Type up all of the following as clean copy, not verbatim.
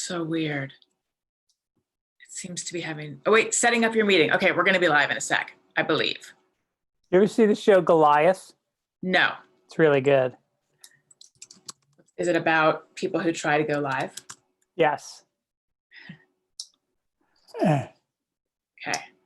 So weird. It seems to be having, oh wait, setting up your meeting. Okay, we're gonna be live in a sec, I believe. You ever see the show Goliath? No. It's really good. Is it about people who try to go live? Yes. Okay.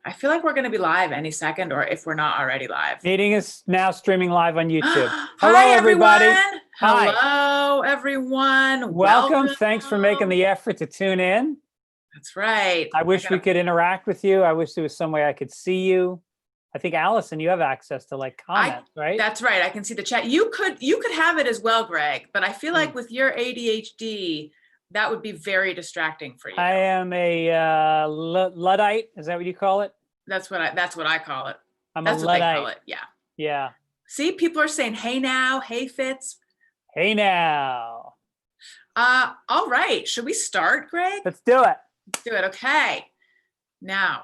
I feel like we're gonna be live any second, or if we're not already live. Meeting is now streaming live on YouTube. Hi, everybody. everyone. Hi. Hello, everyone. Welcome. Thanks for making the effort to tune in. That's right. I wish we could interact with you. I wish there was some way I could see you. I think, Allison, you have access to like comments, right? That's right. I can see the chat. You could have it as well, Greg, but I feel like with your ADHD, that would be very distracting for you. I am a Luddite. Is that what you call it? That's what I call it. That's what they call it. Yeah. Yeah. See, people are saying, hey now, hey Fitz. Hey now. All right. Should we start, Greg? Let's do it. Let's do it. Okay. Now.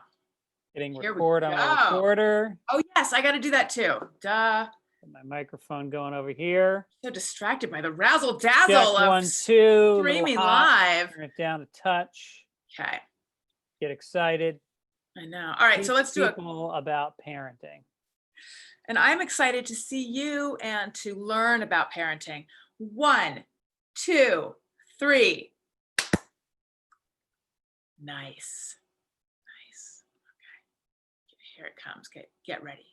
Hitting record on my recorder. Oh yes, I got to do that too. Duh. Get my microphone going over here. So distracted by the razzle dazzle Check, of 1, 2, streaming live. Turn it down a touch. Okay. Get excited. I know. All right, so let's do it. About parenting. And I'm excited to see you and to learn about parenting. 1, 2, 3. Nice. Nice. Okay. Here it comes. Get ready.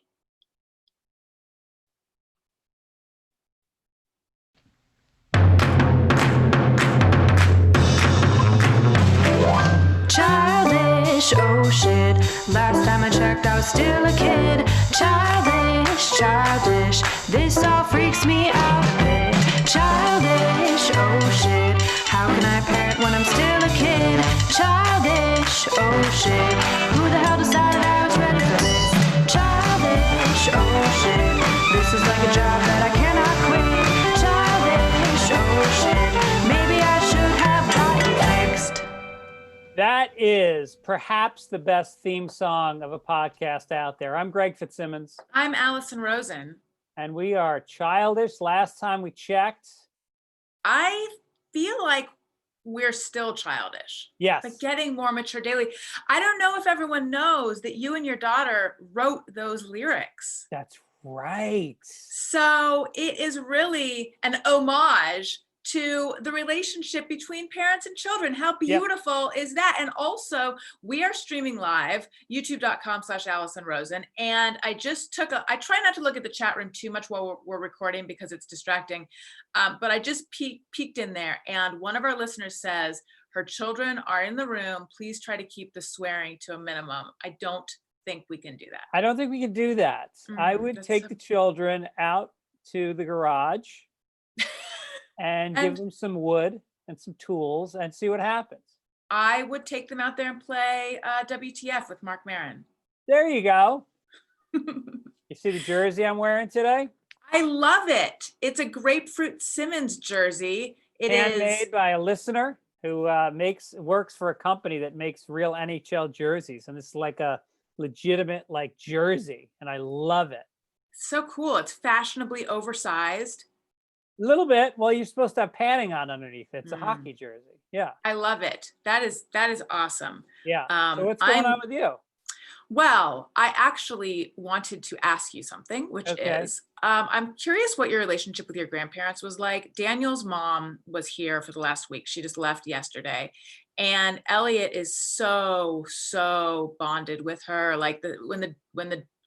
Childish, oh shit. Last time I checked, I was still a kid. Childish, childish. This all freaks me out a bit. Childish, oh shit. How can I parent when I'm still a kid? Childish, oh shit. Who the hell decided I was ready for this? Childish, oh shit. This is like a job that I cannot quit. Childish, oh shit. Maybe I should have gotten fixed. That is perhaps the best theme song of a podcast out there. I'm Greg Fitzsimmons. I'm Allison Rosen. And we are Childish. Last time we checked. I feel like we're still childish. Yes. But getting more mature daily. I don't know if everyone knows that you and your daughter wrote those lyrics. That's right. So it is really an homage to the relationship between parents and children. How beautiful is that? And also, we are streaming live, youtube.com/Allison Rosen. And I try not to look at the chat room too much while we're recording because it's distracting. But I just peeked in there. And one of our listeners says, her children are in the room. Please try to keep the swearing to a minimum. I don't think we can do that. I don't think we can do that. I would take the children out to the garage and give them some wood and some tools and see what happens. I would take them out there and play WTF with Mark Maron. There you go. You see the jersey I'm wearing today? I love it. It's a Grapefruit Simmons jersey. It is handmade by a listener who works for a company that makes real NHL jerseys. And it's like a legitimate like jersey. And I love it. So cool. It's fashionably oversized. A little bit. Well, you're supposed to have padding on underneath. It's a hockey jersey. Yeah. I love it. That is awesome. Yeah. So what's going on with you? Well, I actually wanted to ask you something, which is, I'm curious what your relationship with your grandparents was like. Daniel's mom was here for the last week. She just left yesterday. And Elliot is so bonded with her. Like when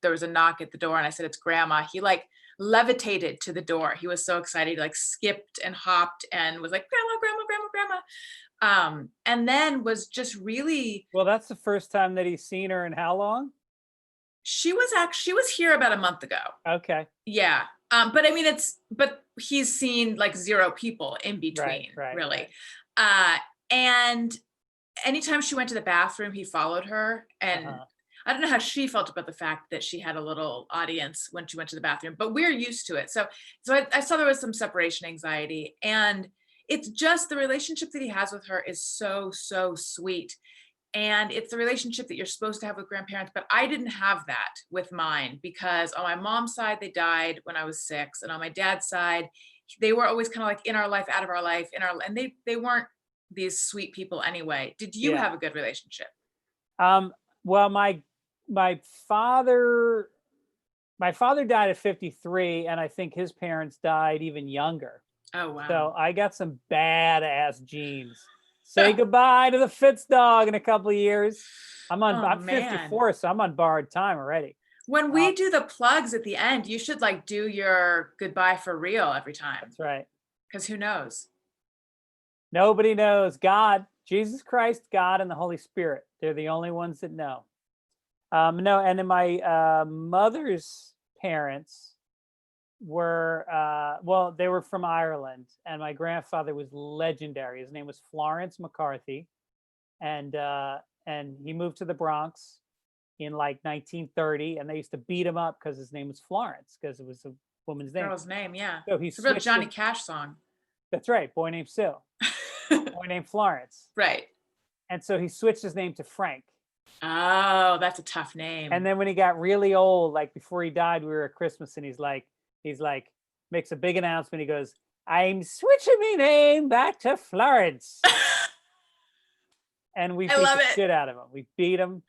there was a knock at the door and I said, it's grandma, he like levitated to the door. He was so excited, he like skipped and hopped and was like, grandma. And then was just really. Well, that's the first time that he's seen her in how long? She was here about a month ago. Okay. Yeah. But I mean, but he's seen like 0 people in between, really. Right. And anytime she went to the bathroom, he followed her. And I don't know how she felt about the fact that she had a little audience when she went to the bathroom, but we're used to it. So I saw there was some separation anxiety, and it's just the relationship that he has with her is so sweet. And it's the relationship that you're supposed to have with grandparents, but I didn't have that with mine because on my mom's side, they died when I was 6. And on my dad's side, they were always kind of like in our life, out of our life, and they weren't these sweet people anyway. Did you have a good relationship? Well, my father died at 53, and I think his parents died even younger. Oh, wow. So I got some badass genes. Say goodbye to the Fitz dog in a couple of years. I'm 54, so I'm on borrowed time already. When we do the plugs at the end, you should like do your goodbye for real every time. That's right. Because who knows? Nobody knows. God, Jesus Christ, God, and the Holy Spirit. They're the only ones that know. No, and then my mother's parents were, well, they were from Ireland, and my grandfather was legendary. His name was Florence McCarthy, and he moved to the Bronx in like 1930, and they used to beat him up because his name was Florence, because it was a woman's name. Girl's name, yeah. So it's a real Johnny Cash song. That's right. Boy named Sue. Boy named Florence. Right. And so he switched his name to Frank. Oh, that's a tough name. And then when he got really old, like before he died, we were at Christmas, and he's like, makes a big announcement. He goes, "I'm switching my name back to Florence." And we beat the shit out of him. We beat him.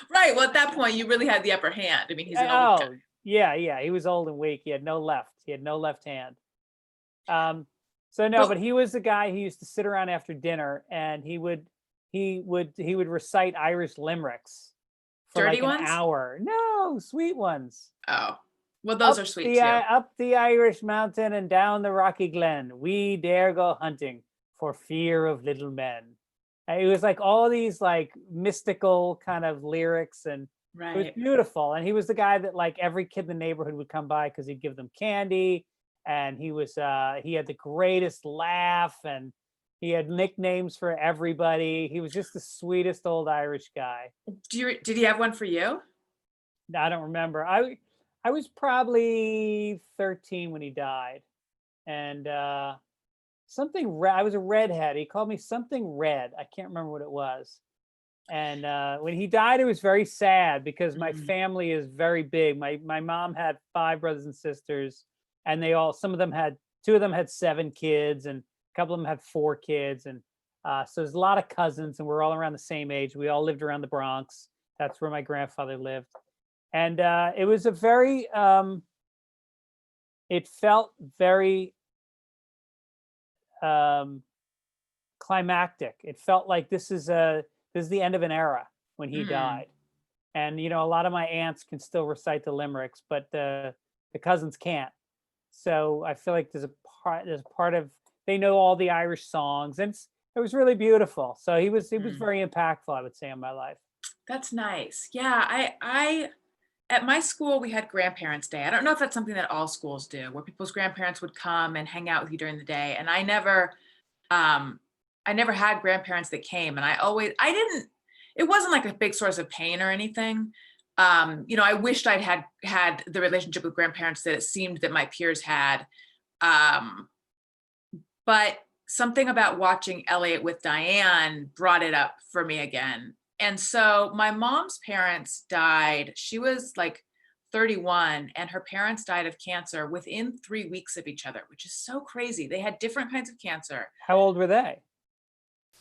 Right. Well, at that point, you really had the upper hand. I mean, he's an old guy. Yeah. He was old and weak. He had no left. He had no left hand. But he was the guy who used to sit around after dinner, and he would recite Irish limericks for dirty like an ones? hour. No, sweet ones. Oh, well, those are sweet too. Up the Irish mountain and down the rocky glen, we dare go hunting for fear of little men. And it was like all these like mystical kind of lyrics, and it was beautiful. And he was the guy that like every kid in the neighborhood would come by because he'd give them candy. And he had the greatest laugh, and he had nicknames for everybody. He was just the sweetest old Irish guy. Did he have one for you? I don't remember. I was probably 13 when he died, and something red. I was a redhead. He called me something red. I can't remember what it was. And when he died, it was very sad because my family is very big. My mom had 5 brothers and sisters, and two of them had 7 kids, and a couple of them had 4 kids. And so there's a lot of cousins, and we're all around the same age. We all lived around the Bronx. That's where my grandfather lived. And it was a very, it felt very climactic. It felt like this is the end of an era when he died. And, a lot of my aunts can still recite the limericks, but the cousins can't. So I feel like there's a part of, they know all the Irish songs, and it was really beautiful. So he was very impactful, I would say, in my life. That's nice. Yeah. I at my school, we had Grandparents' Day. I don't know if that's something that all schools do, where people's grandparents would come and hang out with you during the day. And I never had grandparents that came, and it wasn't like a big source of pain or anything. I wished I'd had the relationship with grandparents that it seemed that my peers had. But something about watching Elliot with Diane brought it up for me again. And so my mom's parents died. She was like 31, and her parents died of cancer within 3 weeks of each other, which is so crazy. They had different kinds of cancer. How old were they?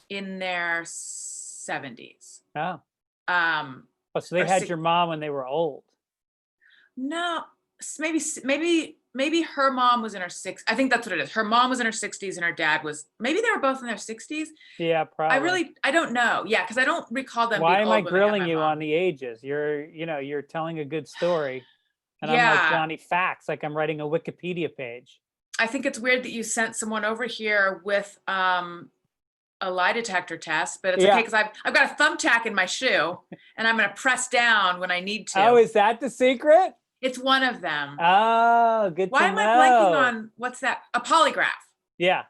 In their 70s. Oh. So they had your mom when they were old. No, maybe her mom was in her 60s. I think that's what it is. Her mom was in her 60s, and her dad was, maybe they were both in their 60s. Yeah, probably. I don't know. Yeah, because I don't recall them. Why am I grilling you on the ages? You're telling a good story, and I'm like Johnny Facts, like I'm writing a Wikipedia page. I think it's weird that you sent someone over here with a lie detector test, but it's okay because I've got a thumbtack in my shoe, and I'm going to press down when I need to. Oh, is that the secret? It's one of them. Oh, good to know. Why am I blanking on what's that? A polygraph. Yeah.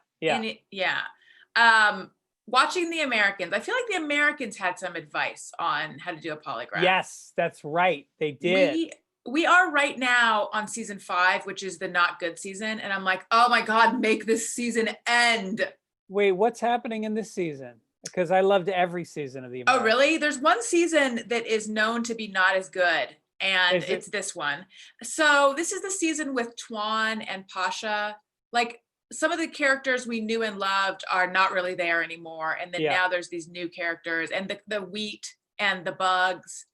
Watching The Americans, I feel like The Americans had some advice on how to do a polygraph. Yes, that's right. They did. We are right now on season 5, which is the not good season, and I'm like, oh my God, make this season end. Wait, what's happening in this season? Because I loved every season of The Americans. Oh, really? There's one season that is known to be not as good, and it's this one. So this is the season with Tuan and Pasha. Like, some of the characters we knew and loved are not really there anymore. And then Yeah. now there's these new characters, and the wheat and the bugs.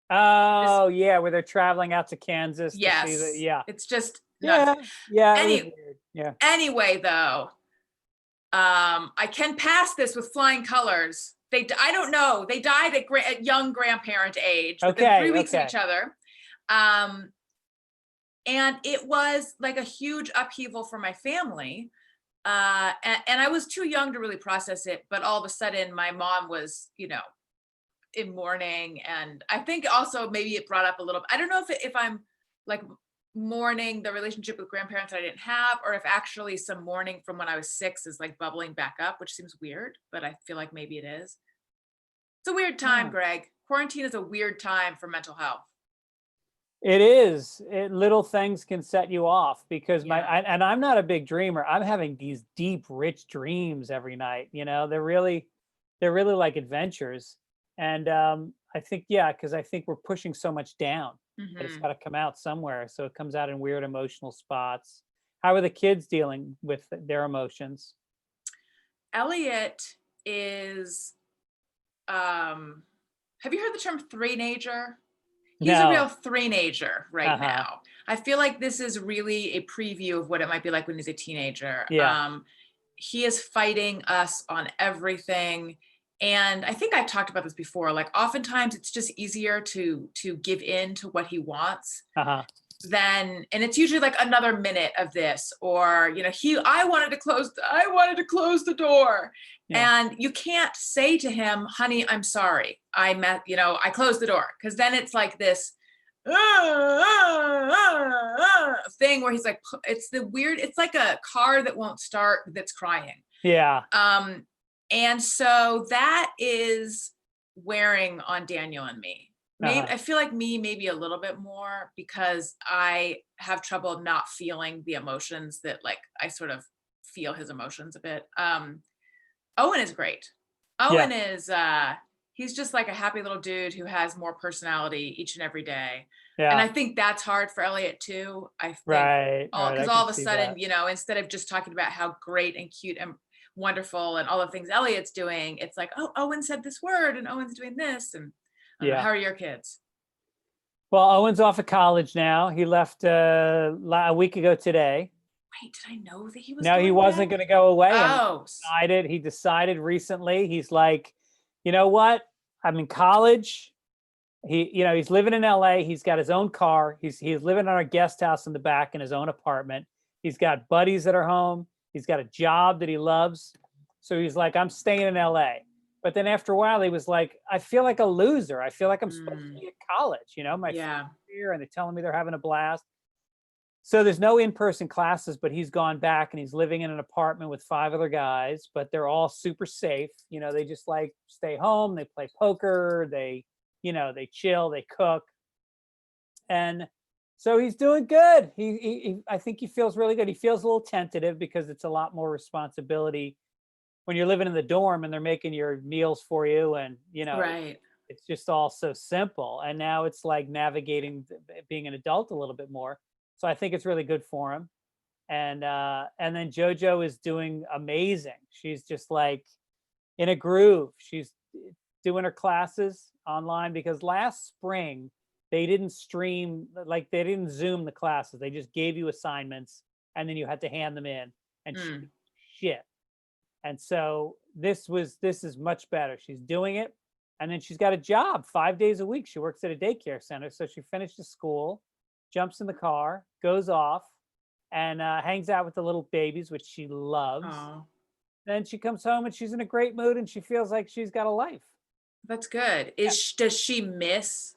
Oh yeah, where they're traveling out to Kansas to see the Yes. yeah. It's just nuts. Yeah, it was Any, weird. Yeah. anyway, though, I can pass this with flying colors. I don't know. They died at young grandparent age, within 3 weeks of each other. And it was like a huge upheaval for my family. And I was too young to really process it, but all of a sudden my mom was, in mourning. And I think also maybe it brought up a little, I don't know if I'm like mourning the relationship with grandparents I didn't have, or if actually some mourning from when I was 6 is like bubbling back up, which seems weird, but I feel like maybe it is. It's a weird time, Yeah. Greg. Quarantine is a weird time for mental health. It is. Little things can set you off because Yeah. and I'm not a big dreamer. I'm having these deep, rich dreams every night. They're really like adventures. And I think, yeah, because I think we're pushing so much down. But it's Mhm. got to come out somewhere. So it comes out in weird emotional spots. How are the kids dealing with their emotions? Elliot is, have you heard the term three-nager? He's a real No. three-nager right Uh-huh. now. I feel like this is really a preview of what it might be like when he's a teenager. Yeah. He is fighting us on everything. And I think I've talked about this before. Like oftentimes it's just easier to give in to what he wants Uh-huh. and it's usually like another minute of this, or I wanted to close the door. Yeah. And you can't say to him, honey, I'm sorry, I closed the door, because then it's like this thing where he's like, it's like a car that won't start that's crying. Yeah. And so that is wearing on Daniel and me. Maybe I feel like maybe a little bit more, because I have trouble not feeling the emotions that, like, I sort of feel his emotions a bit. Owen is great. Owen is he's just like a happy little dude who has more personality each and every day. And I think that's hard for Elliot too. I think Right. because all of a sudden, instead of just talking about how great and cute and wonderful and all the things Elliot's doing, it's like, oh, Owen said this word and Owen's doing this. And how are your kids? Well, Owen's off of college now. He left a week ago today. Wait, did I know that he was? No, he wasn't going to go away. Oh, he decided recently. He's like, you know what? I'm in college. He's living in LA. He's got his own car. He's living in our guest house in the back in his own apartment. He's got buddies that are home. He's got a job that he loves. So he's like, I'm staying in LA. But then after a while, he was like, I feel like a loser. I feel like I'm supposed to be at college. My friends are here and they're telling me they're having a blast. So there's no in-person classes, but he's gone back and he's living in an apartment with 5 other guys, but they're all super safe. They just like stay home. They play poker. They chill, they cook. And so he's doing good. I think he feels really good. He feels a little tentative because it's a lot more responsibility when you're living in the dorm and they're making your meals for you, and right. It's just all so simple. And now it's like navigating being an adult a little bit more. So I think it's really good for him. And then JoJo is doing amazing. She's just like in a groove. She's doing her classes online, because last spring they didn't stream, like they didn't Zoom the classes. They just gave you assignments and then you had to hand them in and shit. And so this is much better. She's doing it. And then she's got a job 5 days a week. She works at a daycare center. So she finishes school, jumps in the car, goes off, and hangs out with the little babies, which she loves. Aww. Then she comes home and she's in a great mood and she feels like she's got a life. That's good. Does she miss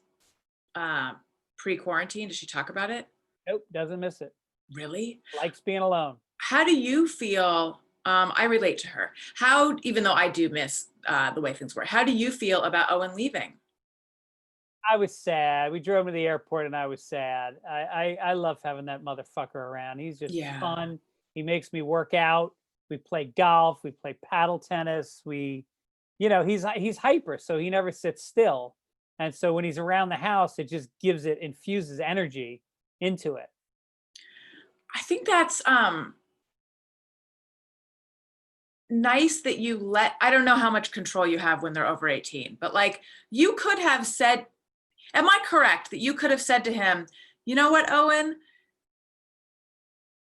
pre-quarantine? Does she talk about it? Nope, doesn't miss it. Really? Likes being alone. How do you feel? I relate to her. Even though I do miss the way things were, how do you feel about Owen leaving? I was sad. We drove to the airport and I was sad. I love having that motherfucker around. He's just fun. He makes me work out. We play golf. We play paddle tennis. He's hyper, so he never sits still. And so when he's around the house, it just infuses energy into it. I think that's nice that you I don't know how much control you have when they're over 18, but like you could have said, am I correct that you could have said to him, you know what, Owen,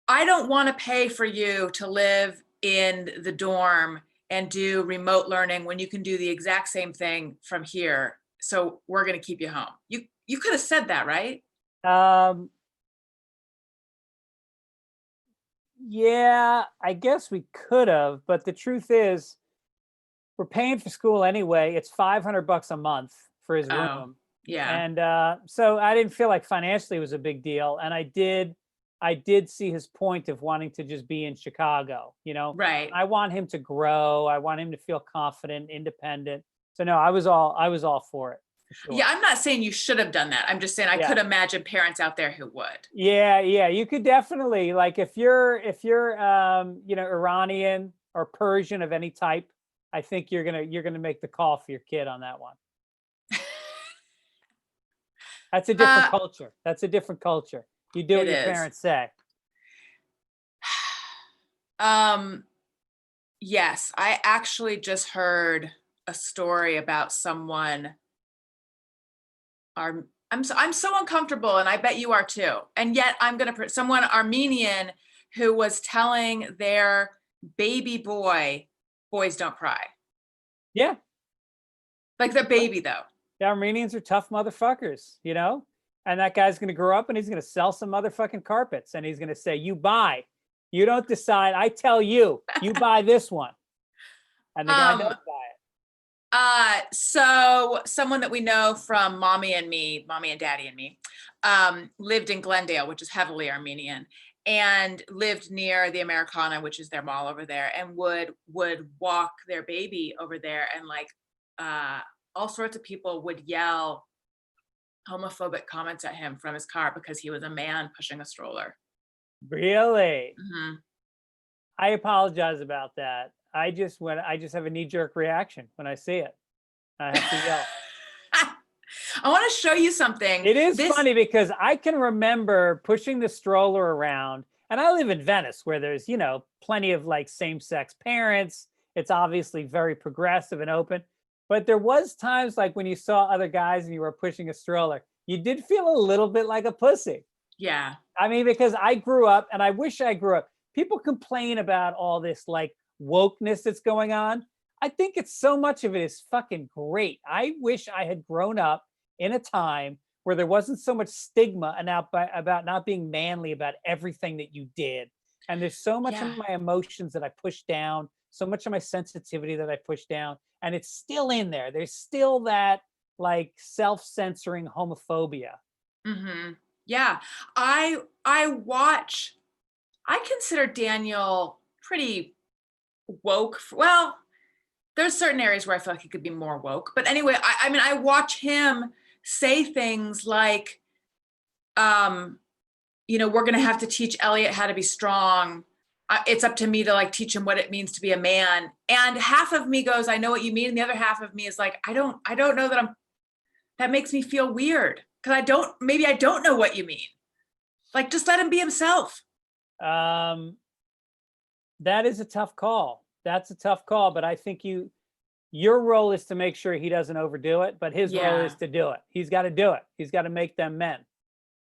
I don't want to pay for you to live in the dorm and do remote learning when you can do the exact same thing from here. So we're going to keep you home. You could have said that, right? Yeah, I guess we could have, but the truth is we're paying for school anyway. It's $500 a month for his Oh, room. yeah. And so I didn't feel like financially it was a big deal. And I did see his point of wanting to just be in Chicago, Right. I want him to grow. I want him to feel confident, independent. So no, I was all for it. For sure. Yeah, I'm not saying you should have done that. I'm just saying I could imagine parents out there who would. Yeah, you could definitely, like, if you're Iranian or Persian of any type, I think you're gonna make the call for your kid on that one. That's a different culture. That's a different culture. You do what your parents say. Yes, I actually just heard a story about someone. I'm so uncomfortable, and I bet you are too. And yet I'm gonna someone Armenian who was telling their baby boy, boys don't cry. Yeah. Like their baby though. The Armenians are tough motherfuckers, and that guy's going to grow up and he's going to sell some motherfucking carpets and he's going to say, you buy, you don't decide. I tell you, you buy this one. And the guy does buy it. So someone that we know from Mommy and Daddy and me, lived in Glendale, which is heavily Armenian, and lived near the Americana, which is their mall over there, and would walk their baby over there, and like all sorts of people would yell homophobic comments at him from his car because he was a man pushing a stroller. Really? Mm-hmm. I apologize about that. I just have a knee-jerk reaction when I see it. I have to yell. I want to show you something. It is funny because I can remember pushing the stroller around, and I live in Venice where there's, plenty of like same-sex parents. It's obviously very progressive and open. But there was times like when you saw other guys and you were pushing a stroller, you did feel a little bit like a pussy. Yeah. I mean, because I grew up, and I wish I grew up. People complain about all this like wokeness that's going on. I think it's so much of it is fucking great. I wish I had grown up in a time where there wasn't so much stigma about not being manly about everything that you did. And there's so much of my emotions that I push down, so much of my sensitivity that I push down, and it's still in there. There's still that like self-censoring homophobia. Mm-hmm. Yeah. I consider Daniel pretty woke. Well, there's certain areas where I feel like he could be more woke. But anyway, I mean, I watch him say things like, we're going to have to teach Elliot how to be strong. It's up to me to like teach him what it means to be a man. And half of me goes, I know what you mean. And the other half of me is like, I don't know that makes me feel weird. Cause maybe I don't know what you mean. Like, just let him be himself. That is a tough call. That's a tough call, but I think your role is to make sure he doesn't overdo it, but his role is to do it. He's got to do it. He's got to make them men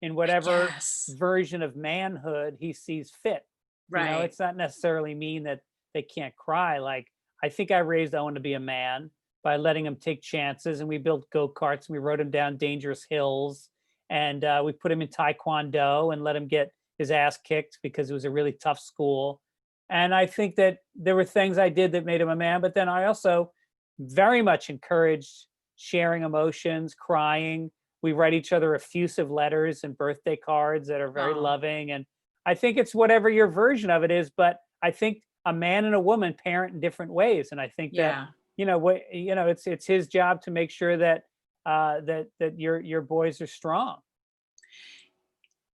in whatever version of manhood he sees fit. Right. It's not necessarily mean that they can't cry. Like, I think I raised Owen to be a man by letting him take chances, and we built go-karts and we rode him down dangerous hills, and we put him in Taekwondo and let him get his ass kicked because it was a really tough school. And I think that there were things I did that made him a man, but then I also very much encouraged sharing emotions, crying. We write each other effusive letters and birthday cards that are very loving. And I think it's whatever your version of it is, but I think a man and a woman parent in different ways. And I think that, it's his job to make sure that that your boys are strong.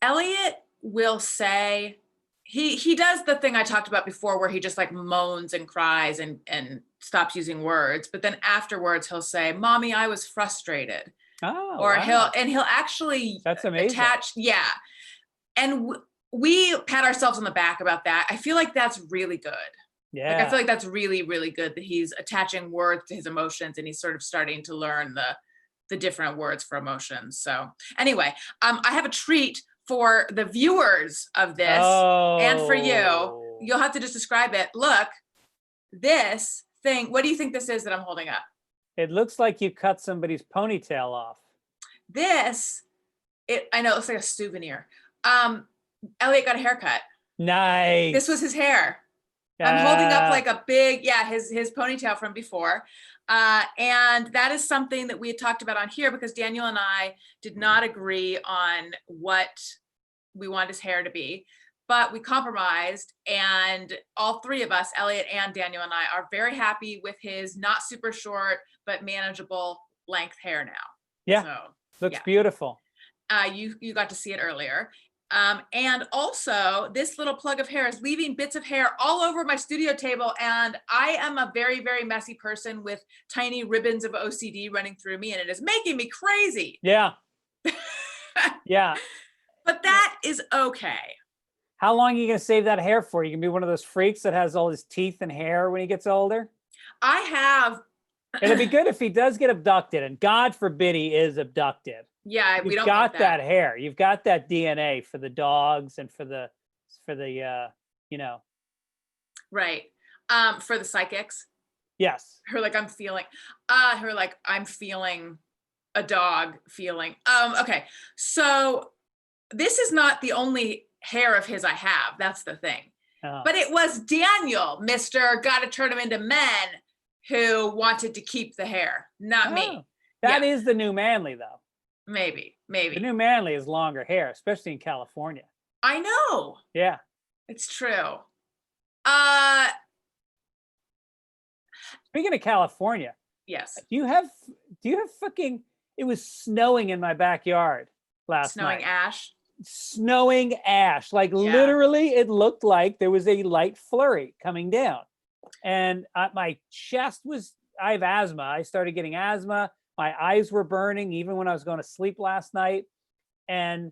Elliot will say, he does the thing I talked about before where he just like moans and cries and stops using words. But then afterwards he'll say, Mommy, I was frustrated. Oh, or wow. he'll actually That's amazing. attach. Yeah. And we pat ourselves on the back about that. I feel like that's really good. Like, I Yeah. feel like that's really, really good that he's attaching words to his emotions and he's sort of starting to learn the different words for emotions. So anyway, I have a treat for the viewers of this and for you. Oh. You'll have to just describe it. Look, this thing, what do you think this is that I'm holding up? It looks like you cut somebody's ponytail off. This, I know it looks like a souvenir. Elliot got a haircut. Nice. This was his hair. I'm holding up like a big, his ponytail from before. And that is something that we had talked about on here because Daniel and I did not agree on what we wanted his hair to be, but we compromised, and all three of us, Elliot and Daniel and I, are very happy with his not super short, but manageable length hair now. Yeah, so, looks beautiful. You got to see it earlier. And also this little plug of hair is leaving bits of hair all over my studio table. And I am a very, very messy person with tiny ribbons of OCD running through me, and it is making me crazy. Yeah. Yeah. But that is okay. How long are you going to save that hair for? You can be one of those freaks that has all his teeth and hair when he gets older. I have. It'd be good if he does get abducted, and God forbid he is abducted. Yeah, we You've don't got want that. hair. You've got that DNA for the dogs and for the Right. For the psychics. Yes. Her like I'm feeling a dog feeling. Okay. So this is not the only hair of his I have. That's the thing. But it was Daniel, Mr. Gotta turn him into men, who wanted to keep the hair, not me. That is the new manly, though. Maybe. The new manly is longer hair, especially in California. I know. Yeah. It's true. Speaking of California. Yes. Do you have fucking, it was snowing in my backyard last night. Snowing ash. Like literally it looked like there was a light flurry coming down. And my chest was, I have asthma. I started getting asthma. My eyes were burning even when I was going to sleep last night. And,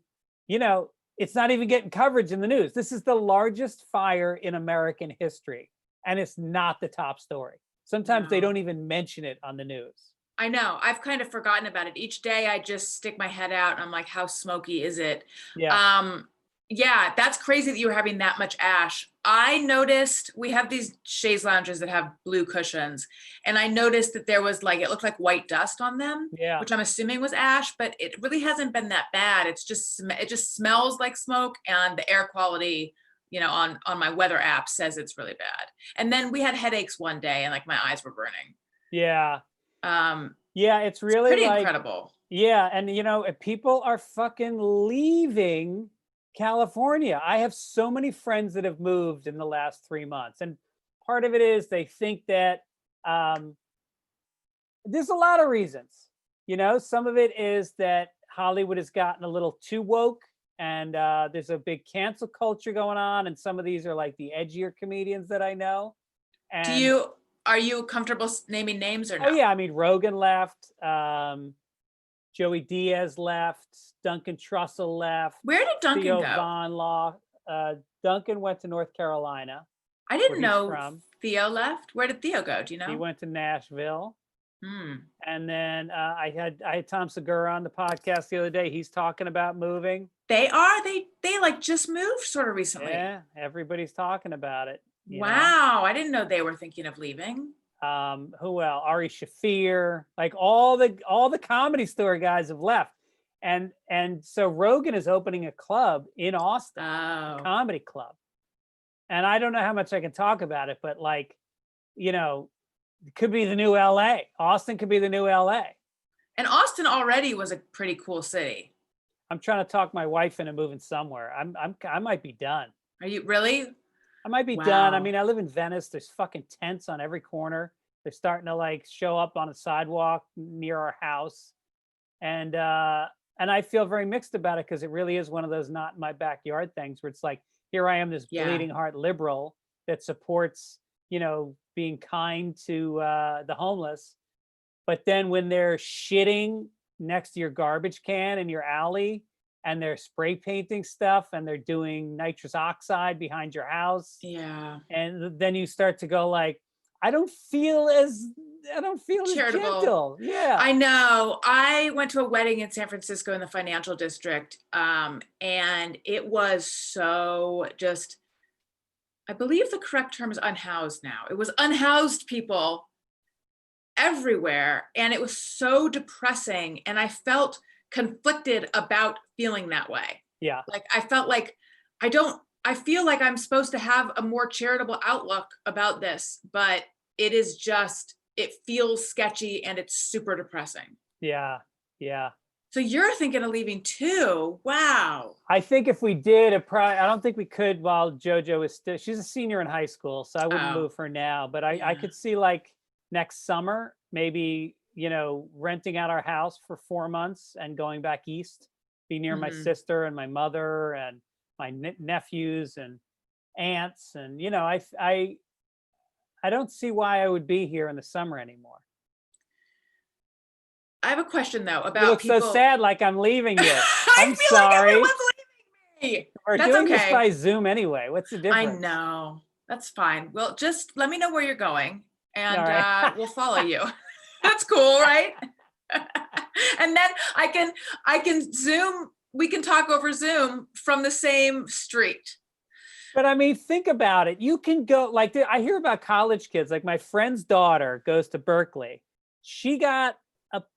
it's not even getting coverage in the news. This is the largest fire in American history. And it's not the top story. Sometimes they don't even mention it on the news. I know. I've kind of forgotten about it. Each day I just stick my head out and I'm like, how smoky is it? Yeah. Yeah, that's crazy that you were having that much ash. I noticed we have these chaise lounges that have blue cushions, and I noticed that there was it looked like white dust on them, which I'm assuming was ash, but it really hasn't been that bad. It just smells like smoke, and the air quality, on my weather app says it's really bad. And then we had headaches one day, and my eyes were burning. Yeah. Yeah, it's really pretty incredible. Yeah, and people are fucking leaving California. I have so many friends that have moved in the last 3 months, and part of it is they think that there's a lot of reasons. Some of it is that Hollywood has gotten a little too woke, and there's a big cancel culture going on, and some of these are like the edgier comedians that I know. And are you comfortable naming names or no? Oh yeah, I mean Rogan left, Joey Diaz left, Duncan Trussell left. Where did Duncan Theo go? Von Law. Duncan went to North Carolina. I didn't know Theo left. Where did Theo go? Do you know? He went to Nashville. And then I had Tom Segura on the podcast the other day. He's talking about moving. They just moved sort of recently. Yeah, everybody's talking about it. Wow, I didn't know they were thinking of leaving. Who else? Ari Shaffir, all the Comedy Store guys have left. And so Rogan is opening a club in Austin, a comedy club. And I don't know how much I can talk about it, but it could be the new LA. Austin could be the new LA. And Austin already was a pretty cool city. I'm trying to talk my wife into moving somewhere. I might be done. Are you really? I might be done. I mean, I live in Venice. There's fucking tents on every corner. They're starting to show up on a sidewalk near our house. And I feel very mixed about it because it really is one of those not in my backyard things where it's here I am, this bleeding heart liberal that supports, being kind to the homeless. But then when they're shitting next to your garbage can in your alley and they're spray painting stuff and they're doing nitrous oxide behind your house. Yeah. And then you start to go like, I don't feel as Charitable. gentle. Yeah. I know. I went to a wedding in San Francisco in the financial district. And it was so just, I believe the correct term is unhoused now. It was unhoused people everywhere. And it was so depressing. And I felt conflicted about feeling that way. Yeah. Like I felt like I feel like I'm supposed to have a more charitable outlook about this, but it is just, it feels sketchy and it's super depressing. Yeah. Yeah. So you're thinking of leaving too. Wow. I think if we did, I don't think we could while JoJo is still, she's a senior in high school, so I wouldn't move her now, but I could see like next summer, maybe, renting out our house for 4 months and going back east, be near my sister and my mother and my nephews and aunts. And, I don't see why I would be here in the summer anymore. I have a question though about you look people. So sad, like I'm leaving you. I I'm feel sorry. like everyone's leaving me. We're That's doing okay. this by Zoom anyway. What's the difference? I know. That's fine. Well, just let me know where you're going and right. We'll follow you. That's cool, right? And then I can Zoom, we can talk over Zoom from the same street. But I mean, think about it. You can go, like, I hear about college kids, like my friend's daughter goes to Berkeley. She got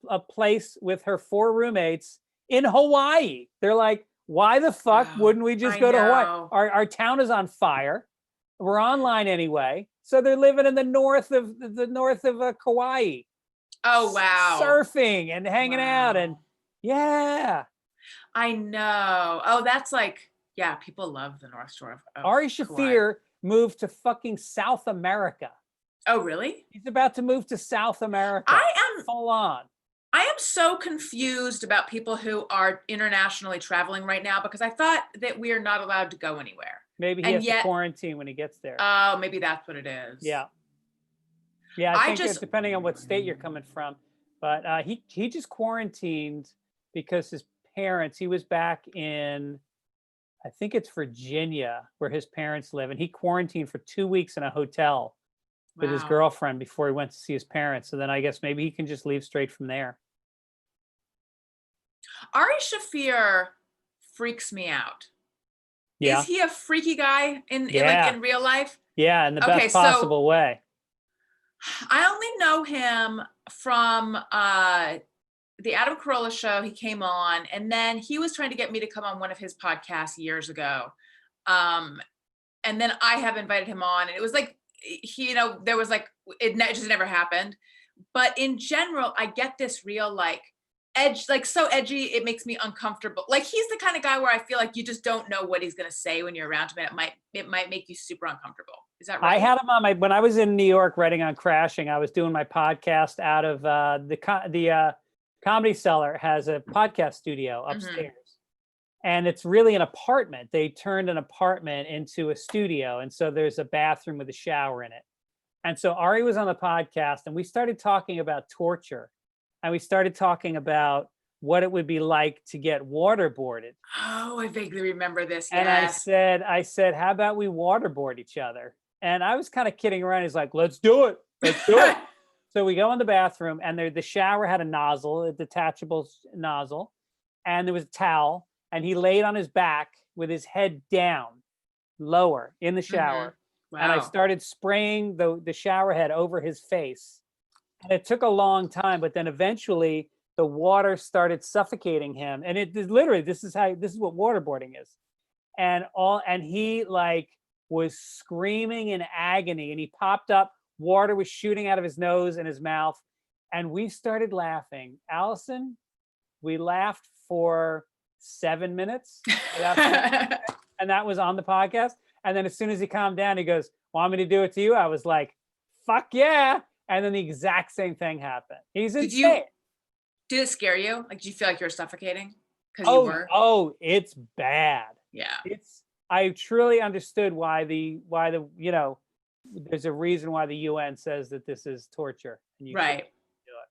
a place with her 4 roommates in Hawaii. They're like, why the fuck wouldn't we just go to Hawaii? Our town is on fire. We're online anyway. So they're living in the north of Kauai. Oh, wow. Surfing and hanging out. And yeah. I know. Oh, that's like, yeah, people love the North Shore of Ari Shaffir moved to fucking South America. Oh, really? He's about to move to South America. I am full on. I am so confused about people who are internationally traveling right now because I thought that we are not allowed to go anywhere. Maybe he has to quarantine when he gets there. Oh, maybe that's what it is. Yeah. Yeah, I think it's depending on what state you're coming from. But he just quarantined because his parents, he was back in, I think it's Virginia, where his parents live. And he quarantined for 2 weeks in a hotel with his girlfriend before he went to see his parents. So then I guess maybe he can just leave straight from there. Ari Shaffir freaks me out. Yeah. Is he a freaky guy in real life? Yeah, in the best possible way. I only know him from the Adam Carolla show. He came on, and then he was trying to get me to come on one of his podcasts years ago. And then I have invited him on, and it was like, there was like, it just never happened. But in general, I get this real like edge, like so edgy, it makes me uncomfortable. Like he's the kind of guy where I feel like you just don't know what he's going to say when you're around him, and it might make you super uncomfortable. Is that right? I had him on when I was in New York writing on Crashing, I was doing my podcast out of the Comedy Cellar has a podcast studio upstairs. And it's really an apartment. They turned an apartment into a studio. And so there's a bathroom with a shower in it. And so Ari was on the podcast and we started talking about torture. And we started talking about what it would be like to get waterboarded. Oh, I vaguely remember this. Yes. And I said, how about we waterboard each other? And I was kind of kidding around. He's like, let's do it. Let's do it. So we go in the bathroom and the shower had a nozzle, a detachable nozzle. And there was a towel. And he laid on his back with his head down, lower in the shower. Wow. And I started spraying the shower head over his face. And it took a long time, but then eventually the water started suffocating him. And it literally, this is what waterboarding is. And he like was screaming in agony, and he popped up, water was shooting out of his nose and his mouth. And we started laughing. Allison, we laughed for 7 minutes. And that was on the podcast. And then as soon as he calmed down, he goes, want me to do it to you? I was like, fuck yeah. And then the exact same thing happened. He's insane. Did it scare you? Like, did you feel like you were suffocating? Because you were? Oh, it's bad. Yeah. I truly understood why there's a reason why the UN says that this is torture. And you right. Do it.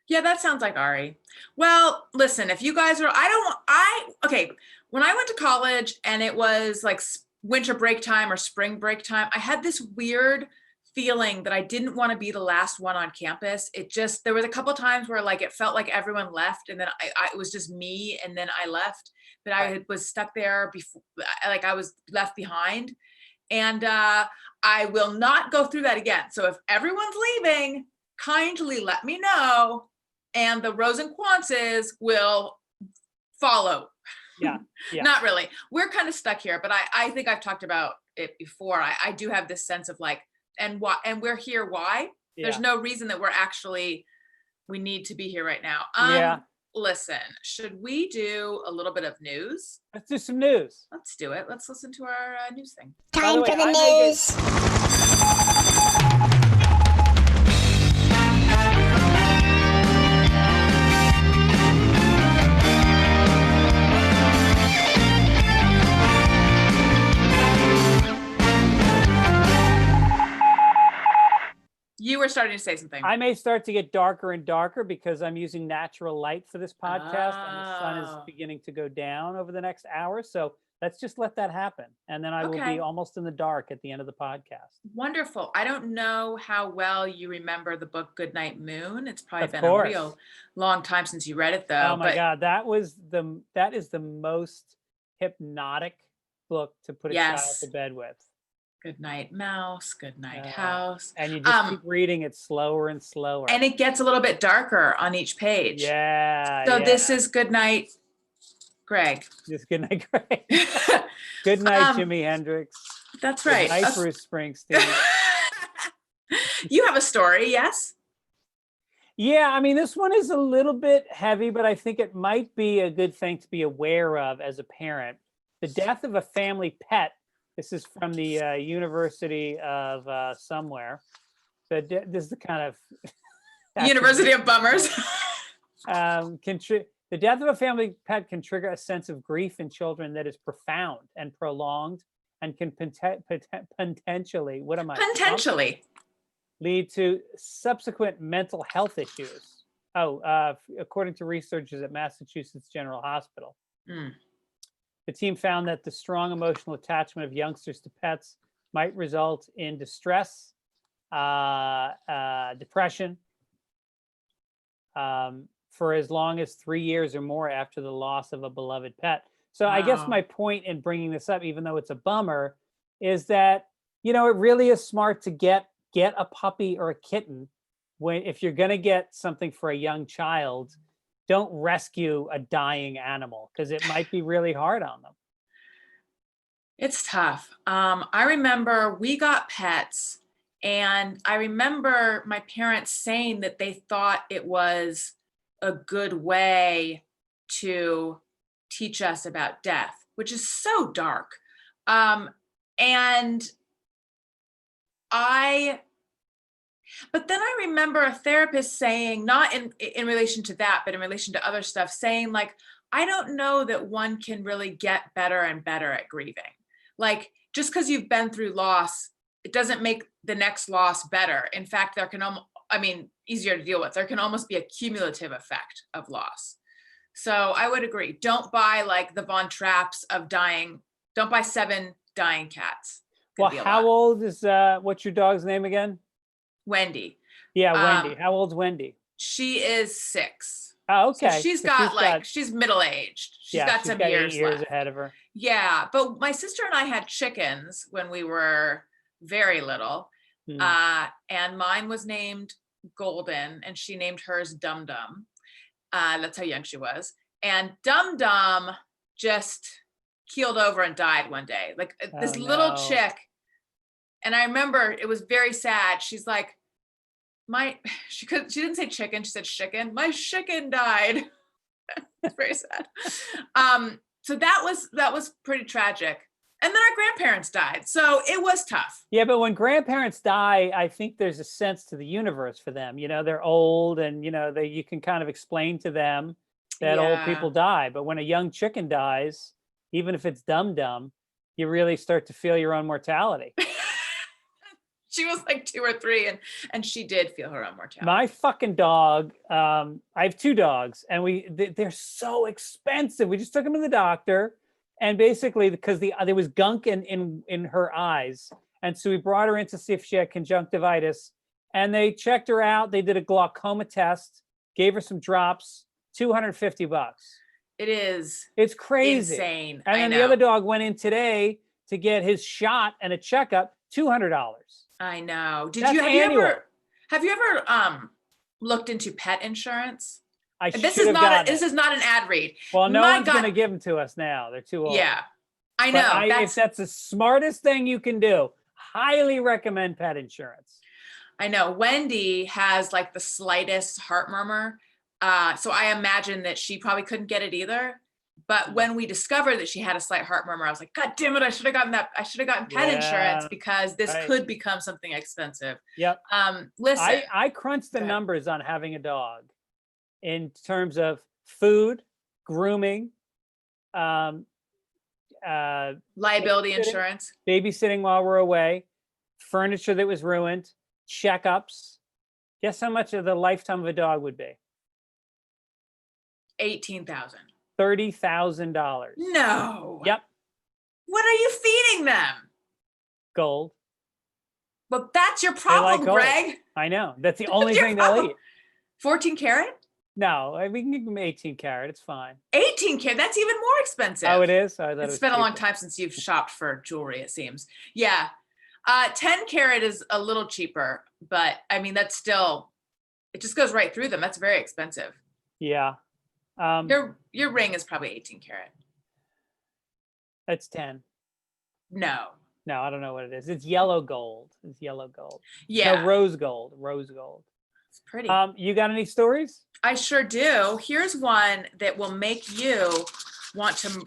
Yeah, that sounds like Ari. Well, listen, if you guys are, okay, when I went to college and it was like winter break time or spring break time, I had this weird feeling that I didn't want to be the last one on campus. There was a couple of times where like, it felt like everyone left and then it was just me and then I left, but was stuck there before, like I was left behind. And I will not go through that again. So if everyone's leaving, kindly let me know. And the Rosencwances will follow. Yeah. Not really. We're kind of stuck here, but I think I've talked about it before. I do have this sense of like, and we're here. Why? Yeah. There's no reason that we need to be here right now. Yeah. Listen, should we do a little bit of news? Let's do some news. Let's do it. Let's listen to our news thing. Time for the news. You were starting to say something. I may start to get darker and darker because I'm using natural light for this podcast and the sun is beginning to go down over the next hour. So let's just let that happen. And then I will be almost in the dark at the end of the podcast. Wonderful. I don't know how well you remember the book Goodnight Moon. It's probably been a real long time since you read it though. Oh my God. That is the most hypnotic book to put a child to bed with. Good night, mouse. Good night, house. And you just keep reading it slower and slower. And it gets a little bit darker on each page. Yeah. So this is Good Night, Greg. Just Good Night, Greg. Good night, Jimi Hendrix. That's right. Good night, Bruce Springsteen. You have a story, yes? Yeah, I mean, this one is a little bit heavy, but I think it might be a good thing to be aware of as a parent. The death of a family pet. This is from the University of somewhere. So this is the kind of University of Bummers. The death of a family pet can trigger a sense of grief in children that is profound and prolonged, and can potentially lead to subsequent mental health issues. According to researchers at Massachusetts General Hospital. The team found that the strong emotional attachment of youngsters to pets might result in distress, depression, for as long as 3 years or more after the loss of a beloved pet. So I guess my point in bringing this up, even though it's a bummer, is that, it really is smart to get a puppy or a kitten if you're going to get something for a young child. Don't rescue a dying animal because it might be really hard on them. It's tough. I remember we got pets and I remember my parents saying that they thought it was a good way to teach us about death, which is so dark. But then I remember a therapist saying, not in relation to that, but in relation to other stuff, saying like, I don't know that one can really get better and better at grieving. Like, just because you've been through loss, it doesn't make the next loss better. In fact, easier to deal with. There can almost be a cumulative effect of loss. So I would agree. Don't buy like the Von Trapps of dying. Don't buy 7 dying cats. Well, how old is, what's your dog's name again? Wendy. Yeah, Wendy. How old's Wendy? She is 6. Oh, okay. So she's middle-aged. She's got some years left. Ahead of her. Yeah, but my sister and I had chickens when we were very little. And mine was named Golden and she named hers Dum Dum. That's how young she was. And Dum Dum just keeled over and died one day. Like this little chick. And I remember it was very sad. She's like, she didn't say chicken, she said chicken. My chicken died. It's very sad. So that was pretty tragic. And then our grandparents died. So it was tough. Yeah, but when grandparents die, I think there's a sense to the universe for them. They're old and, you can kind of explain to them that old people die. But when a young chicken dies, even if it's Dum Dum, you really start to feel your own mortality. She was like 2 or 3, and she did feel her own mortality. My fucking dog, I have 2 dogs, and they're so expensive. We just took them to the doctor, and basically because there was gunk in her eyes, and so we brought her in to see if she had conjunctivitis, and they checked her out. They did a glaucoma test, gave her some drops, $250. It's crazy. Insane. And then the other dog went in today to get his shot and a checkup, $200. I know. Have you ever looked into pet insurance? This is not an ad read. Well, no one's going to give them to us now. They're too old. Yeah, I know. If that's the smartest thing you can do, highly recommend pet insurance. I know. Wendy has like the slightest heart murmur. So I imagine that she probably couldn't get it either. But when we discovered that she had a slight heart murmur, I was like, God damn it, I should have gotten pet insurance, because this could become something expensive. Yep. Listen. I crunched the numbers on having a dog in terms of food, grooming, liability insurance, babysitting while we're away, furniture that was ruined, checkups. Guess how much of the lifetime of a dog would be? $18,000. $30,000. No. Yep. What are you feeding them? Gold. Well, that's your problem, Greg. I know. That's the only thing they'll eat. 14 karat? No, we can give them 18 karat. It's fine. 18 karat? That's even more expensive. Oh, it is? It's been a long time since you've shopped for jewelry, it seems. Yeah. 10 karat is a little cheaper, but I mean, that's still, it just goes right through them. That's very expensive. Yeah. Your ring is probably 18 karat. That's 10. No, I don't know what it is. It's yellow gold. Yeah. No, rose gold. It's pretty. You got any stories? I sure do. Here's one that will make you want to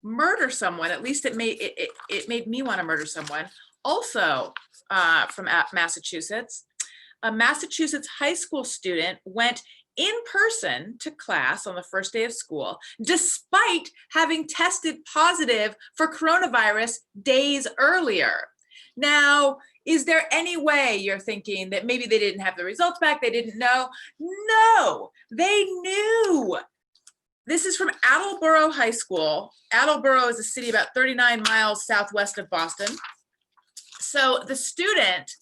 murder someone. At least it made me want to murder someone. Also, from Massachusetts, a Massachusetts high school student went in person to class on the first day of school, despite having tested positive for coronavirus days earlier. Now, is there any way you're thinking that maybe they didn't have the results back? They didn't know? No, they knew. This is from Attleboro High School. Attleboro is a city about 39 miles southwest of Boston. So the student,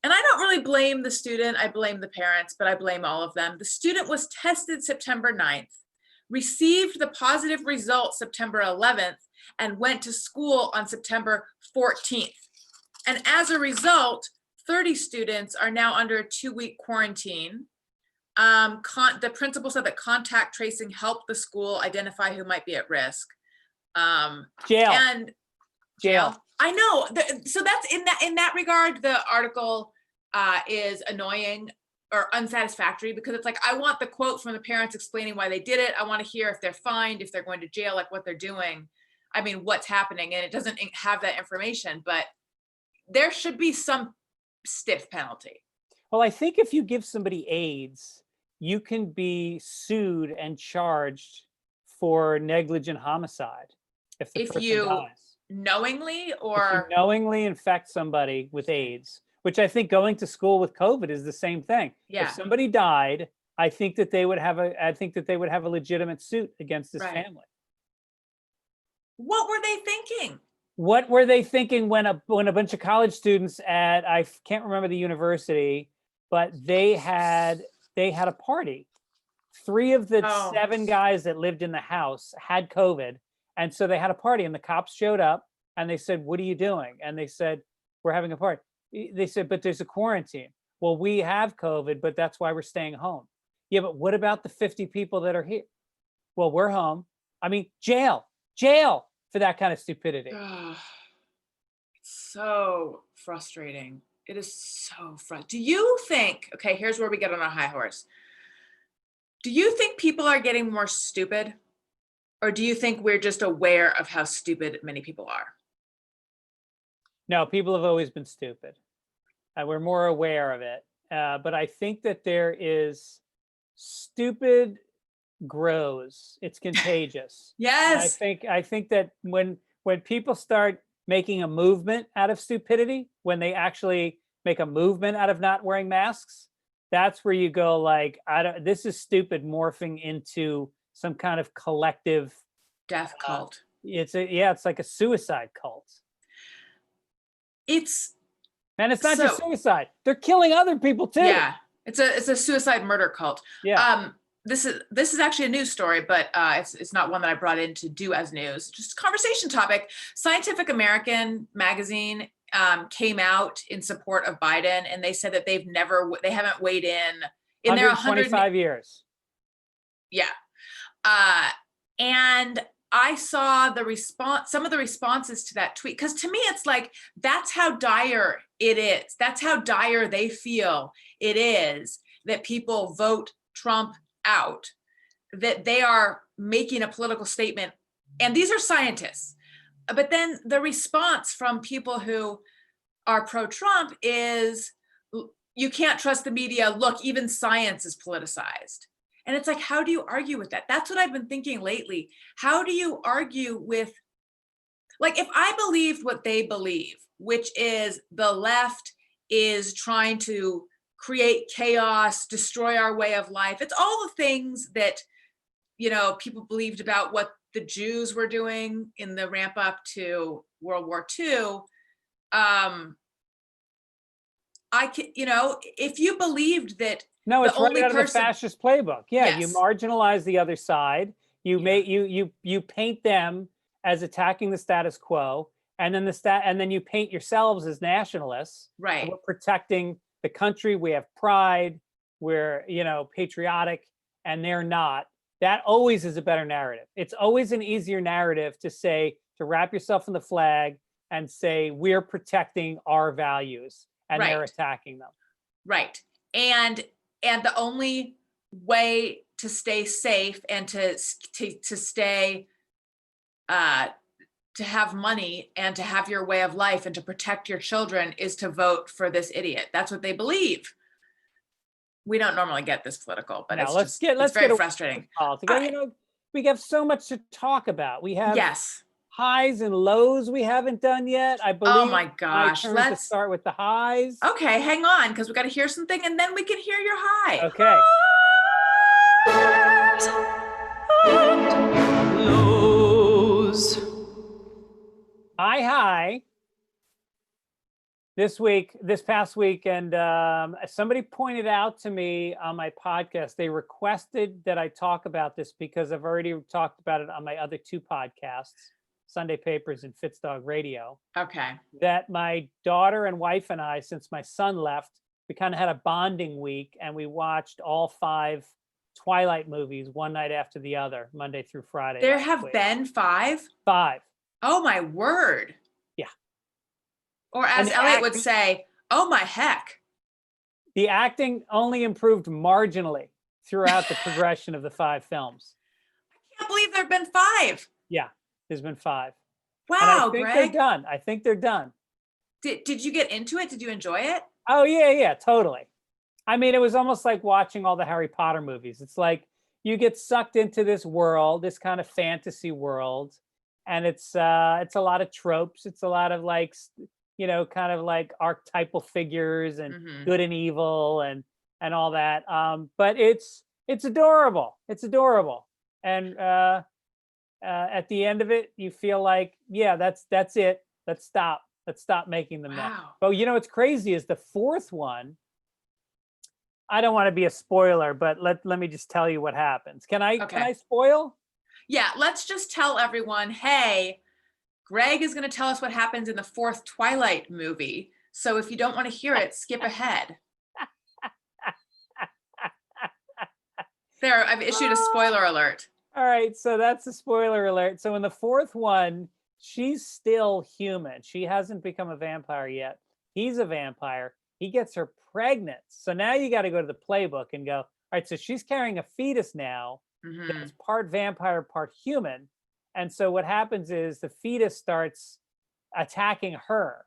and I don't really blame the student, I blame the parents, but I blame all of them. The student was tested September 9th, received the positive result September 11th, and went to school on September 14th. And as a result, 30 students are now under a 2-week quarantine. The principal said that contact tracing helped the school identify who might be at risk. Jail. I know. So that's in that regard, the article is annoying or unsatisfactory, because it's like, I want the quote from the parents explaining why they did it. I want to hear if they're fined, if they're going to jail, like what they're doing. I mean, what's happening, and it doesn't have that information, but there should be some stiff penalty. Well, I think if you give somebody AIDS, you can be sued and charged for negligent homicide if the person dies. Knowingly infect somebody with AIDS, which I think going to school with COVID is the same thing. Yeah. If somebody died, I think that they would have a legitimate suit against this family. What were they thinking? What were they thinking when a bunch of college students at, I can't remember the university, but they had a party. 3 of the 7 guys that lived in the house had COVID. And so they had a party, and the cops showed up and they said, "What are you doing?" And they said, "We're having a party." They said, "But there's a quarantine." "Well, we have COVID, but that's why we're staying home." "Yeah, but what about the 50 people that are here?" "Well, we're home." I mean, jail for that kind of stupidity. So frustrating. It is so frustrating. Do you think, okay, here's where we get on a high horse. Do you think people are getting more stupid? Or do you think we're just aware of how stupid many people are? No, people have always been stupid. We're more aware of it. But I think that there is stupid grows. It's contagious. Yes. I think that when people start making a movement out of stupidity, when they actually make a movement out of not wearing masks, that's where you go like, this is stupid, morphing into some kind of collective Death cult. it's like a suicide cult. It's And it's not just suicide. They're killing other people too. Yeah. It's a suicide murder cult. Yeah. This is actually a news story, but it's not one that I brought in to do as news. Just a conversation topic. Scientific American magazine came out in support of Biden, and they said that they haven't weighed in their 125 years. Yeah. And I saw some of the responses to that tweet, because to me, it's like, that's how dire it is. That's how dire they feel it is that people vote Trump out, that they are making a political statement. And these are scientists. But then the response from people who are pro-Trump is, you can't trust the media. Look, even science is politicized. And it's like, how do you argue with that? That's what I've been thinking lately. How do you argue with, like, if I believed what they believe, which is the left is trying to create chaos, destroy our way of life. It's all the things that, people believed about what the Jews were doing in the ramp up to World War II. If you believed that, no, it's right out of the fascist playbook. Yeah, yes. You marginalize the other side. You you paint them as attacking the status quo, and then you paint yourselves as nationalists. Right. We're protecting the country. We have pride. We're patriotic, and they're not. That always is a better narrative. It's always an easier narrative to wrap yourself in the flag and say we're protecting our values, and they're attacking them. Right. And the only way to stay safe and to stay to have money and to have your way of life and to protect your children is to vote for this idiot. That's what they believe. We don't normally get this political, but it's very frustrating. We have so much to talk about. We have highs and lows we haven't done yet. I believe. Oh my gosh! Let's start with the highs. Okay, hang on, because we got to hear something, and then we can hear your high. Okay. Lows. High. This past week, and somebody pointed out to me on my podcast, they requested that I talk about this because I've already talked about it on my other two podcasts, Sunday Papers and Fitzdog Radio. Okay. That my daughter and wife and I, since my son left, we kind of had a bonding week, and we watched all 5 Twilight movies one night after the other, Monday through Friday. There have been 5? 5. Oh my word. Yeah. Or as Elliot would say, oh my heck. The acting only improved marginally throughout the progression of the 5 films. I can't believe there have been 5. Yeah, there's been 5. Wow, Greg. I think they're done. Did you get into it? Did you enjoy it? Oh, yeah, totally. I mean, it was almost like watching all the Harry Potter movies. It's like you get sucked into this world, this kind of fantasy world, and it's a lot of tropes. It's a lot of kind of like archetypal figures and good and evil and all that. But it's adorable. It's adorable. And at the end of it, you feel like, yeah, that's it. Let's stop making them now. But what's crazy is the 4th one. I don't want to be a spoiler, but let me just tell you what happens. Can I spoil? Yeah, let's just tell everyone, hey, Greg is going to tell us what happens in the 4th Twilight movie. So if you don't want to hear it, skip ahead. There, I've issued a spoiler alert. All right, so that's a spoiler alert. So in the 4th one, she's still human. She hasn't become a vampire yet. He's a vampire. He gets her pregnant. So now you got to go to the playbook and go, all right, so she's carrying a fetus now that's part vampire, part human. And so what happens is the fetus starts attacking her.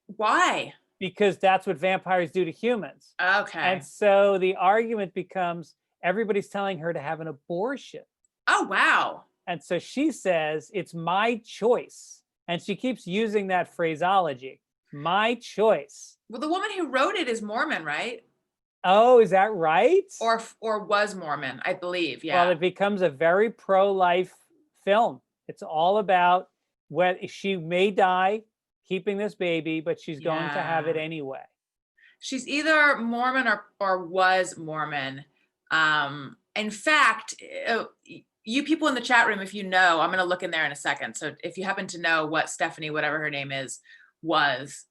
Why? Because that's what vampires do to humans. Okay. And so the argument becomes everybody's telling her to have an abortion. Oh, wow. And so she says, it's my choice. And she keeps using that phraseology. My Choice. Well, the woman who wrote it is Mormon, right? Oh, is that right? Or was Mormon, I believe. Yeah. Well, it becomes a very pro-life film. It's all about what she may die keeping this baby, but she's going to have it anyway. She's either Mormon or was Mormon. In fact, you people in the chat room, if you know, I'm going to look in there in a second. So if you happen to know what Stephanie, whatever her name is, was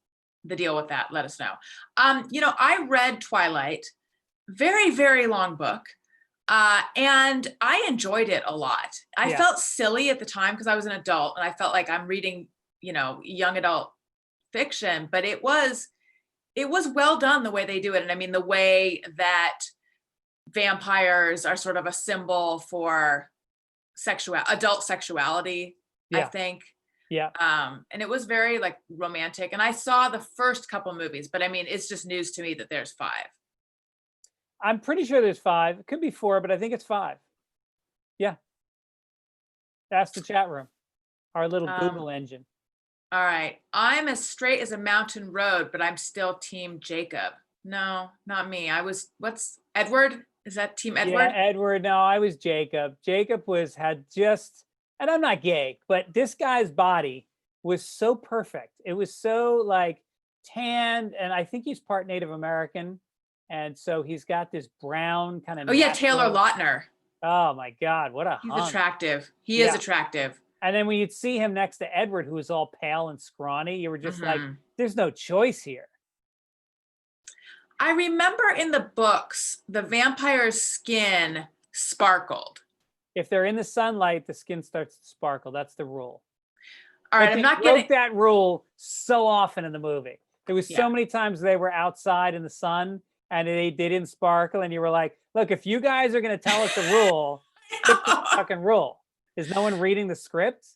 the deal with that, let us know. I read Twilight, very, very long book. And I enjoyed it a lot. I felt silly at the time because I was an adult and I felt like I'm reading, young adult fiction, but it was well done the way they do it. And I mean, the way that vampires are sort of a symbol for adult sexuality, I think. Yeah. And it was very like romantic. And I saw the first couple movies, but I mean, it's just news to me that there's 5. I'm pretty sure there's 5. It could be 4, but I think it's 5. Yeah. Ask the chat room, our little Google engine. All right. I'm as straight as a mountain road, but I'm still team Jacob. No, not me. What's Edward? Is that team Edward? Yeah, Edward. No, I was Jacob. Jacob and I'm not gay, but this guy's body was so perfect. It was so like tanned, and I think he's part Native American. And so he's got this brown kind of. Oh yeah, Taylor Lautner. Oh my God, what a hunk. He's attractive. He is attractive. And then when you'd see him next to Edward, who was all pale and scrawny, you were just like, there's no choice here. I remember in the books, the vampire's skin sparkled. If they're in the sunlight, the skin starts to sparkle. That's the rule. All right, but I'm not getting getting that rule so often in the movie. There was so many times they were outside in the sun and they didn't sparkle, and you were like, look, if you guys are going to tell us the rule, pick the fucking rule. Is no one reading the script?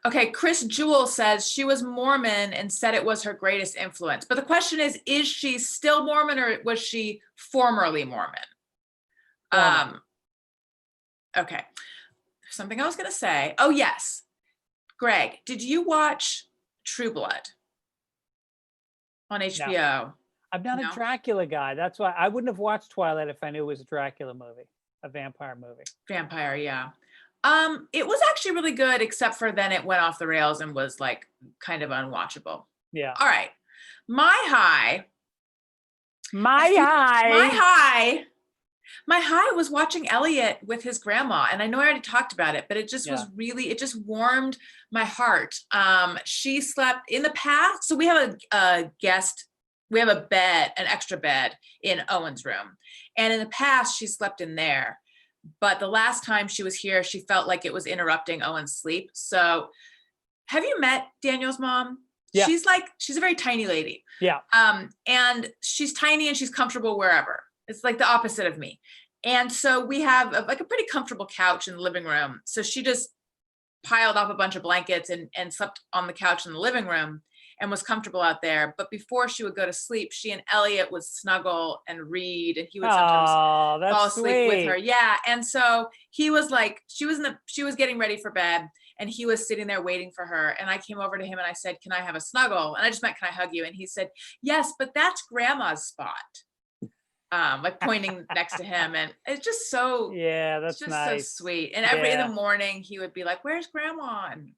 Okay, Chris Jewell says she was Mormon and said it was her greatest influence. But the question is she still Mormon or was she formerly Mormon? Okay. Something I was going to say. Oh, yes. Greg, did you watch True Blood on HBO? No. I'm not a Dracula guy. That's why I wouldn't have watched Twilight if I knew it was a Dracula movie, a vampire movie. Vampire, yeah. It was actually really good, except for then it went off the rails and was like kind of unwatchable. Yeah. All right. My high was watching Elliot with his grandma. And I know I already talked about it, but it just was really, it just warmed my heart. She slept in the past. So we have a bed, an extra bed in Owen's room. And in the past, she slept in there. But the last time she was here, she felt like it was interrupting Owen's sleep. So have you met Daniel's mom? Yeah. She's a very tiny lady. Yeah. And she's tiny and she's comfortable wherever. It's like the opposite of me. And so we have a pretty comfortable couch in the living room. So she just piled up a bunch of blankets and slept on the couch in the living room and was comfortable out there. But before she would go to sleep, she and Elliot would snuggle and read, and he would sometimes fall asleep with her. Yeah. And so he was like, she was getting ready for bed, and he was sitting there waiting for her. And I came over to him and I said, "Can I have a snuggle?" And I just meant, "Can I hug you?" And he said, "Yes, but that's grandma's spot." Like pointing next to him. And it's just so, that's just nice. so sweet. And in the morning he would be like, "Where's grandma?" And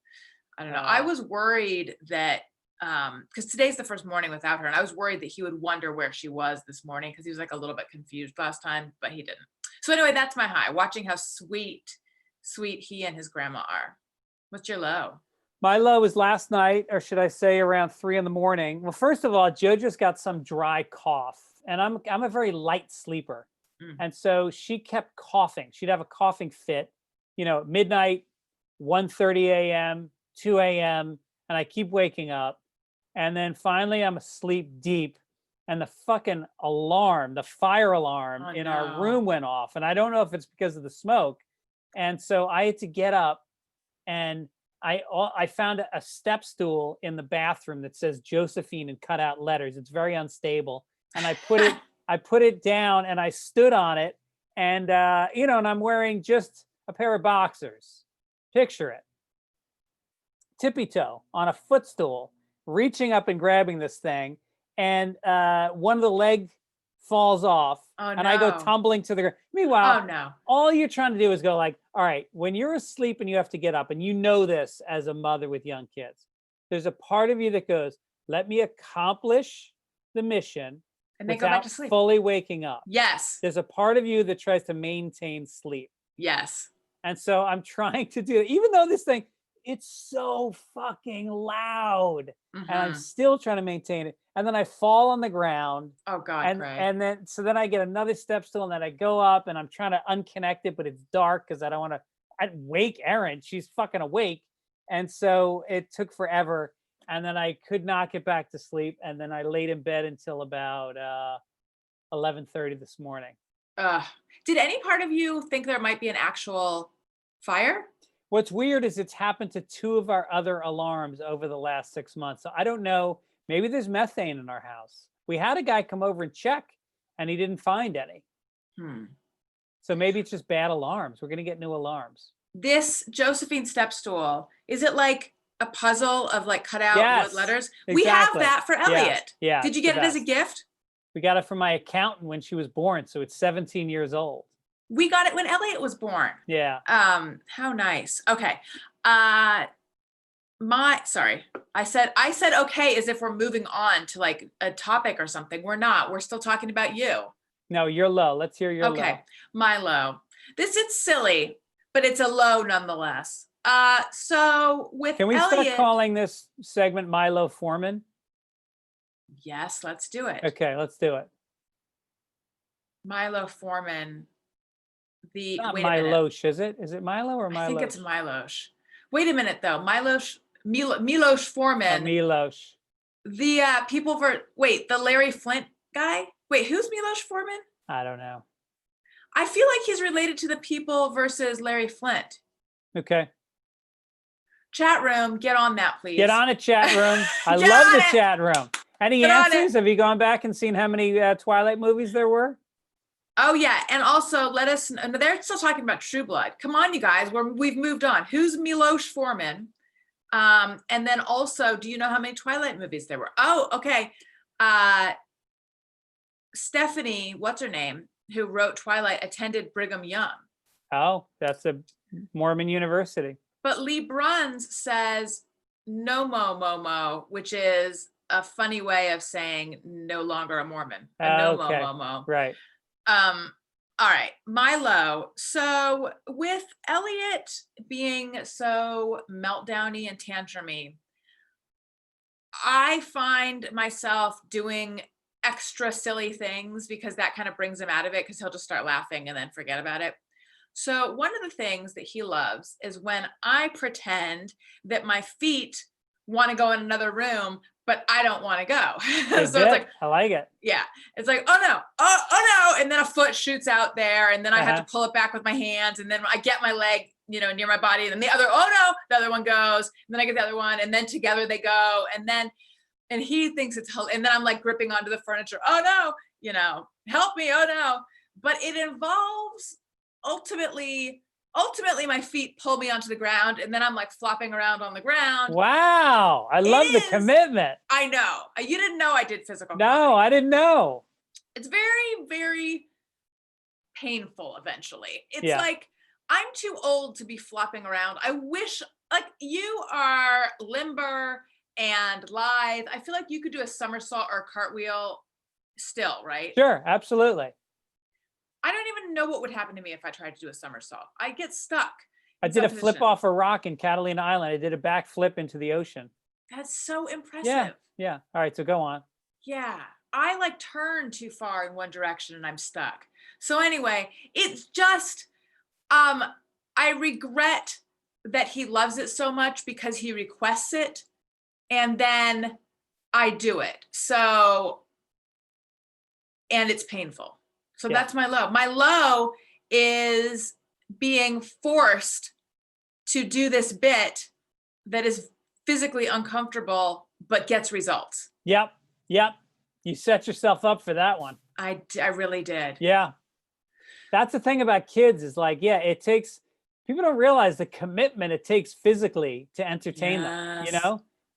I don't know. I was worried that, because today's the first morning without her, and I was worried that he would wonder where she was this morning because he was like a little bit confused last time, but he didn't. So anyway, that's my high, watching how sweet he and his grandma are. What's your low? My low was last night, or should I say around 3 a.m. Well, first of all, JoJo's got some dry cough, and I'm a very light sleeper. And so she kept coughing. She'd have a coughing fit, at midnight, 1:30 a.m., 2 a.m., and I keep waking up. And then finally I'm asleep deep, and the fucking alarm, the fire alarm in our room went off. And I don't know if it's because of the smoke. And so I had to get up, and I found a step stool in the bathroom that says Josephine in cut out letters. It's very unstable. And I put it down and I stood on it, and and I'm wearing just a pair of boxers. Picture it. Tippy toe on a footstool, reaching up and grabbing this thing, and one of the leg falls off, Oh, and I go no. tumbling to the ground. Meanwhile, Oh no. all you're trying to do is go like, all right, when you're asleep and you have to get up, and you know this as a mother with young kids, there's a part of you that goes, let me accomplish the mission And then go back without to sleep. fully waking up. Yes. There's a part of you that tries to maintain sleep. Yes. And so I'm trying to do it, even though this thing, it's so fucking loud, and I'm Mhm. still trying to maintain it. And then I fall on the ground, Oh God, and Craig. then I get another step stool, and then I go up, and I'm trying to unconnect it, but it's dark because I don't want to. I'd wake Erin; she's fucking awake, and so it took forever. And then I could not get back to sleep, and then I laid in bed until about 11:30 this morning. Did any part of you think there might be an actual fire? What's weird is it's happened to 2 of our other alarms over the last 6 months. So I don't know. Maybe there's methane in our house. We had a guy come over and check, and he didn't find any. So maybe it's just bad alarms. We're going to get new alarms. This Josephine step stool, is it like a puzzle of like cut out Yes, wood letters? We have exactly. that for Yeah, Elliot. yeah, Did you it's get the it as a best. gift? We got it from my accountant when she was born, so it's 17 years old. We got it when Elliot was born. Yeah. How nice. Okay. Sorry. I said okay as if we're moving on to like a topic or something. We're not. We're still talking about you. No, you're low. Let's hear your low. Okay. My low. This is silly, but it's a low nonetheless. So with Can we Elliot, start calling this segment Milo Foreman? yes, let's do it. Okay, let's do it. Milo Foreman. Not Wait a minute. Milosh, is it? Is it Milo or Milo? I think it's Milosh. Wait a minute though. Milosh Forman. Milosh. The the Larry Flint guy. Wait, who's Milosh Forman? I don't know. I feel like he's related to the People versus Larry Flint. Okay. Chat room, get on that, please. Get on it, chat room. I Get love on the it. chat room. Any Get on answers? Have you gone back and seen how many Twilight movies there were? Oh yeah, and also let us know. They're still talking about True Blood. Come on, you guys. We've moved on. Who's Milosh Forman? And then also, do you know how many Twilight movies there were? Oh, okay. Stephanie, what's her name, who wrote Twilight, attended Brigham Young. Oh, that's a Mormon university. But Lee Bruns says no momo, which is a funny way of saying no longer a Mormon. No Okay. momo. Right. All right, Milo. So with Elliot being so meltdowny and tantrumy, I find myself doing extra silly things because that kind of brings him out of it, because he'll just start laughing and then forget about it. So one of the things that he loves is when I pretend that my feet want to go in another room, but I don't want to go. So it's like, I like it. yeah, it's like, oh no, oh no. And then a foot shoots out there, and then I have to pull it back with my hands. And then I get my leg, near my body. And then the other, oh no, the other one goes. And then I get the other one. And then together they go. And he thinks it's, and then I'm like gripping onto the furniture. Oh no, help me. Oh no. But it involves ultimately my feet pull me onto the ground, and then I'm like flopping around on the ground. Wow. I love the commitment. I know. You didn't know I did physical No, comedy. I didn't know. It's very, very painful eventually. It's Yeah. like, I'm too old to be flopping around. I wish, like, you are limber and lithe. I feel like you could do a somersault or a cartwheel still, right? Sure, absolutely. I don't even know what would happen to me if I tried to do a somersault. I get stuck. I in did a some flip position. off a rock in Catalina Island. I did a back flip into the ocean. That's so impressive. Yeah. Yeah. All right. So go on. Yeah. I like turn too far in one direction and I'm stuck. So anyway, it's just, I regret that he loves it so much because he requests it and then I do it. So, and it's painful. So that's my low. My low is being forced to do this bit that is physically uncomfortable, but gets results. Yep. Yep. You set yourself up for that one. I really did. Yeah. That's the thing about kids is like, yeah, it takes, people don't realize the commitment it takes physically to entertain them, Yes.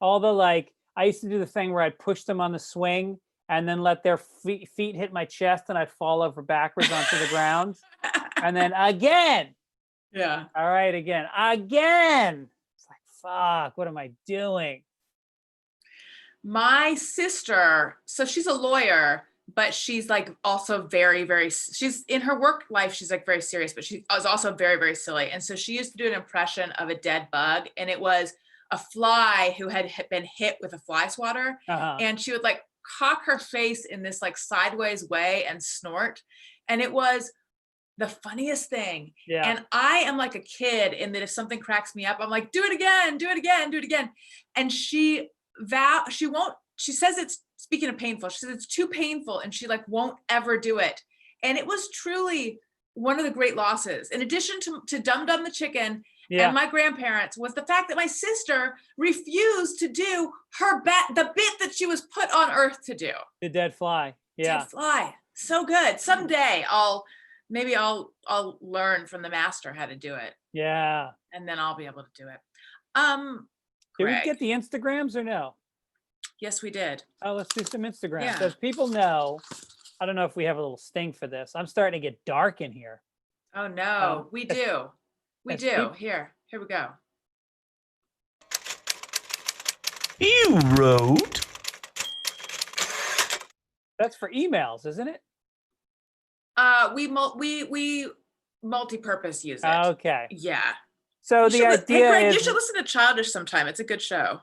all the like, I used to do the thing where I'd push them on the swing and then let their feet hit my chest and I'd fall over backwards onto the ground. And then again. Yeah. All right, again. It's like, fuck, what am I doing? My sister, so she's a lawyer, but she's like also very, very, she's in her work life, she's like very serious, but she was also very, very silly. And so she used to do an impression of a dead bug, and it was a fly who had been hit with a fly swatter. And she would like cock her face in this like sideways way and snort. And it was the funniest thing. Yeah. And I am like a kid in that if something cracks me up, I'm like, do it again, do it again, do it again. And she says it's, speaking of painful, she says it's too painful and she like won't ever do it. And it was truly one of the great losses, in addition to Dum Dum the chicken and my grandparents, was the fact that my sister refused to do the bit that she was put on earth to do. The dead fly. Yeah. Dead fly. So good. Someday I'll learn from the master how to do it. Yeah. And then I'll be able to do it. Did we Greg. get the Instagrams or no? Yes, we did. Oh, let's do some Instagrams. Yeah. Does people know? I don't know if we have a little sting for this. I'm starting to get dark in here. Oh no, we do. We do. Here we go. You wrote. That's for emails, isn't it? We multi-purpose use it. Okay. Yeah. So the idea hey Greg, is, you should listen to Childish sometime. It's a good show.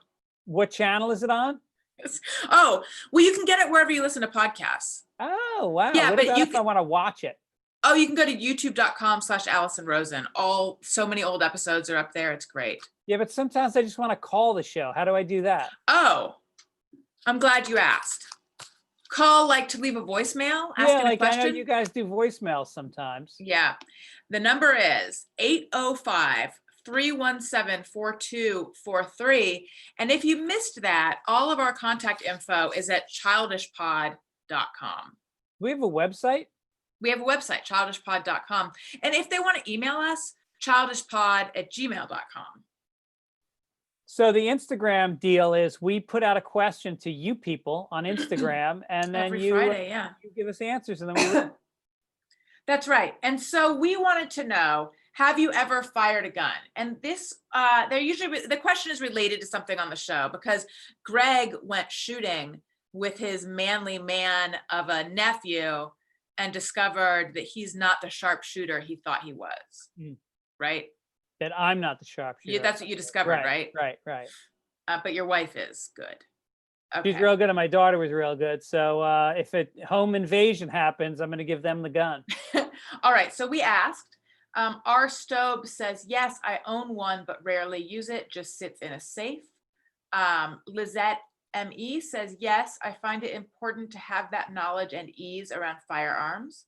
what channel is it on? Oh, well, you can get it wherever you listen to podcasts. Oh, wow. Yeah, What but about if I want to watch it? Oh, you can go to youtube.com/Allison Rosen. So many old episodes are up there. It's great. Yeah, but sometimes I just want to call the show. How do I do that? Oh, I'm glad you asked. Call like to leave a voicemail, asking a question. I know you guys do voicemails sometimes. Yeah. The number is 805-317-4243. And if you missed that, all of our contact info is at childishpod.com. We have a website? We have a website, childishpod.com. And if they want to email us, childishpod@gmail.com. So the Instagram deal is we put out a question to you people on Instagram, and then Every you Friday, yeah. you give us answers, and then we read. That's right. And so we wanted to know, have you ever fired a gun? And this, the question is related to something on the show, because Greg went shooting with his manly man of a nephew and discovered that he's not the sharpshooter he thought he was. Right? That I'm not the sharpshooter. That's what you discovered, right? Right. But your wife is good. Okay. She's real good, and my daughter was real good. So if a home invasion happens, I'm going to give them the gun. All right. So we asked. R. Stobe says, yes, I own one, but rarely use it. Just sits in a safe. Lizette M.E. says, yes, I find it important to have that knowledge and ease around firearms.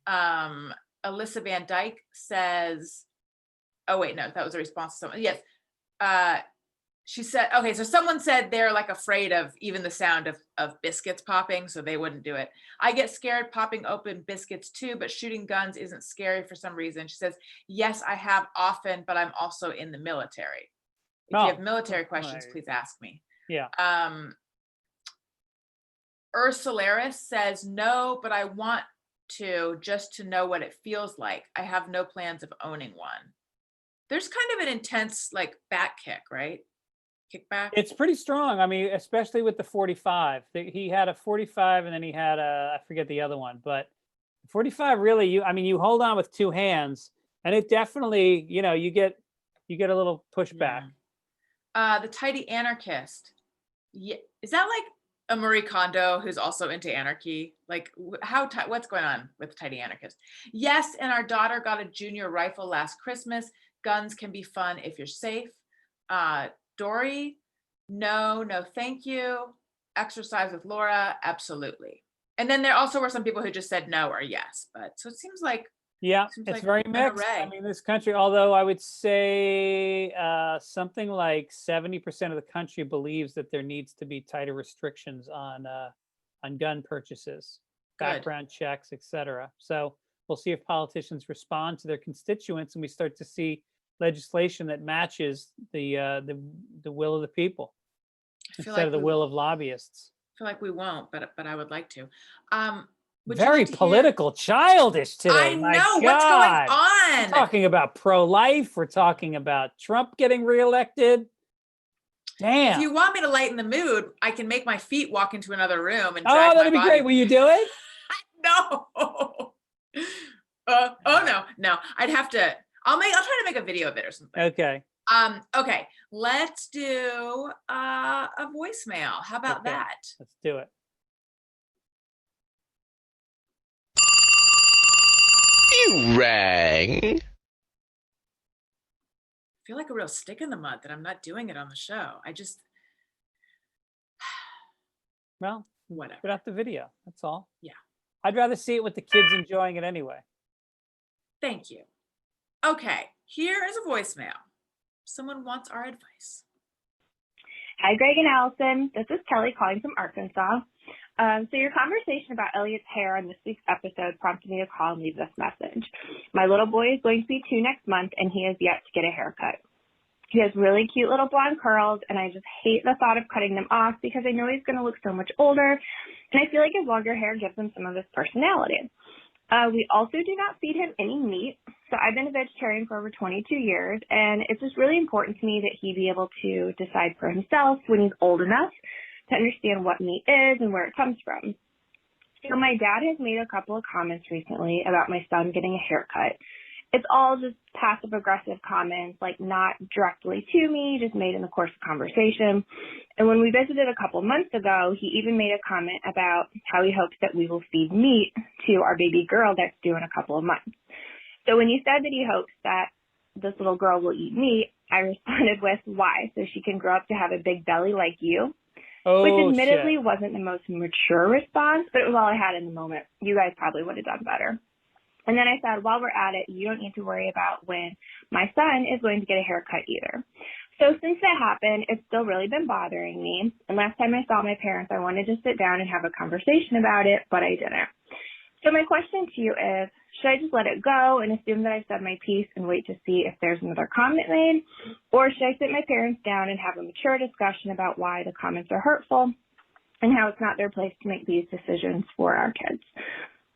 Alyssa Van Dyke says, oh, wait, no, that was a response to someone. Yes. She said, okay, so someone said they're like afraid of even the sound of biscuits popping, so they wouldn't do it. I get scared popping open biscuits too, but shooting guns isn't scary for some reason. She says, yes, I have often, but I'm also in the military. If you have military questions, please ask me. Yeah. Ursularis says, no, but I want to, just to know what it feels like. I have no plans of owning one. There's kind of an intense like back kick, right? Kickback. It's pretty strong. I mean, especially with the 45. He had a 45 and then he had I forget the other one, but 45 really, you hold on with two hands, and it definitely, you get a little pushback. Yeah. The Tidy Anarchist. Yeah. Is that like a Marie Kondo who's also into anarchy? Like what's going on with Tidy Anarchist? Yes. And our daughter got a junior rifle last Christmas. Guns can be fun if you're safe. Dory, no, thank you. Exercise with Laura, absolutely. And then there also were some people who just said no or yes. But so it seems like it's like very an mixed. array. I mean, this country, although I would say something like 70% of the country believes that there needs to be tighter restrictions on gun purchases, background checks, etc. So we'll see if politicians respond to their constituents, and we start to see legislation that matches the will of the people. instead of the will of lobbyists. Feel like we won't, but I would like to. Would you Very like to hear- political, childish today. I My know what's going God. on. We're talking about pro-life. We're talking about Trump getting reelected. Damn. If you want me to lighten the mood, I can make my feet walk into another room and Oh, drag that'd my be body. great. Will you do it? No. Oh no. I'd have to. I'll try to make a video of it or something. Okay. Okay. Let's do a voicemail. How about Okay. that? Let's do it. You rang. I feel like a real stick in the mud that I'm not doing it on the show. Well, Whatever. put out the video. That's all. Yeah. I'd rather see it with the kids enjoying it anyway. Thank you. Okay, here is a voicemail. Someone wants our advice. Hi, Greg and Allison. This is Kelly calling from Arkansas. So your conversation about Elliot's hair on this week's episode prompted me to call and leave this message. My little boy is going to be 2 next month, and he has yet to get a haircut. He has really cute little blonde curls, and I just hate the thought of cutting them off because I know he's going to look so much older, and I feel like his longer hair gives him some of his personality. We also do not feed him any meat, so I've been a vegetarian for over 22 years, and it's just really important to me that he be able to decide for himself when he's old enough to understand what meat is and where it comes from. So my dad has made a couple of comments recently about my son getting a haircut. It's all just passive-aggressive comments, like not directly to me, just made in the course of conversation. And when we visited a couple months ago, he even made a comment about how he hopes that we will feed meat to our baby girl that's due in a couple of months. So when he said that he hopes that this little girl will eat meat, I responded with, why? So she can grow up to have a big belly like you? Oh, Which admittedly shit. wasn't the most mature response, but it was all I had in the moment. You guys probably would have done better. And then I said, while we're at it, you don't need to worry about when my son is going to get a haircut either. So since that happened, it's still really been bothering me. And last time I saw my parents, I wanted to sit down and have a conversation about it, but I didn't. So my question to you is, should I just let it go and assume that I said my piece and wait to see if there's another comment made? Or should I sit my parents down and have a mature discussion about why the comments are hurtful and how it's not their place to make these decisions for our kids?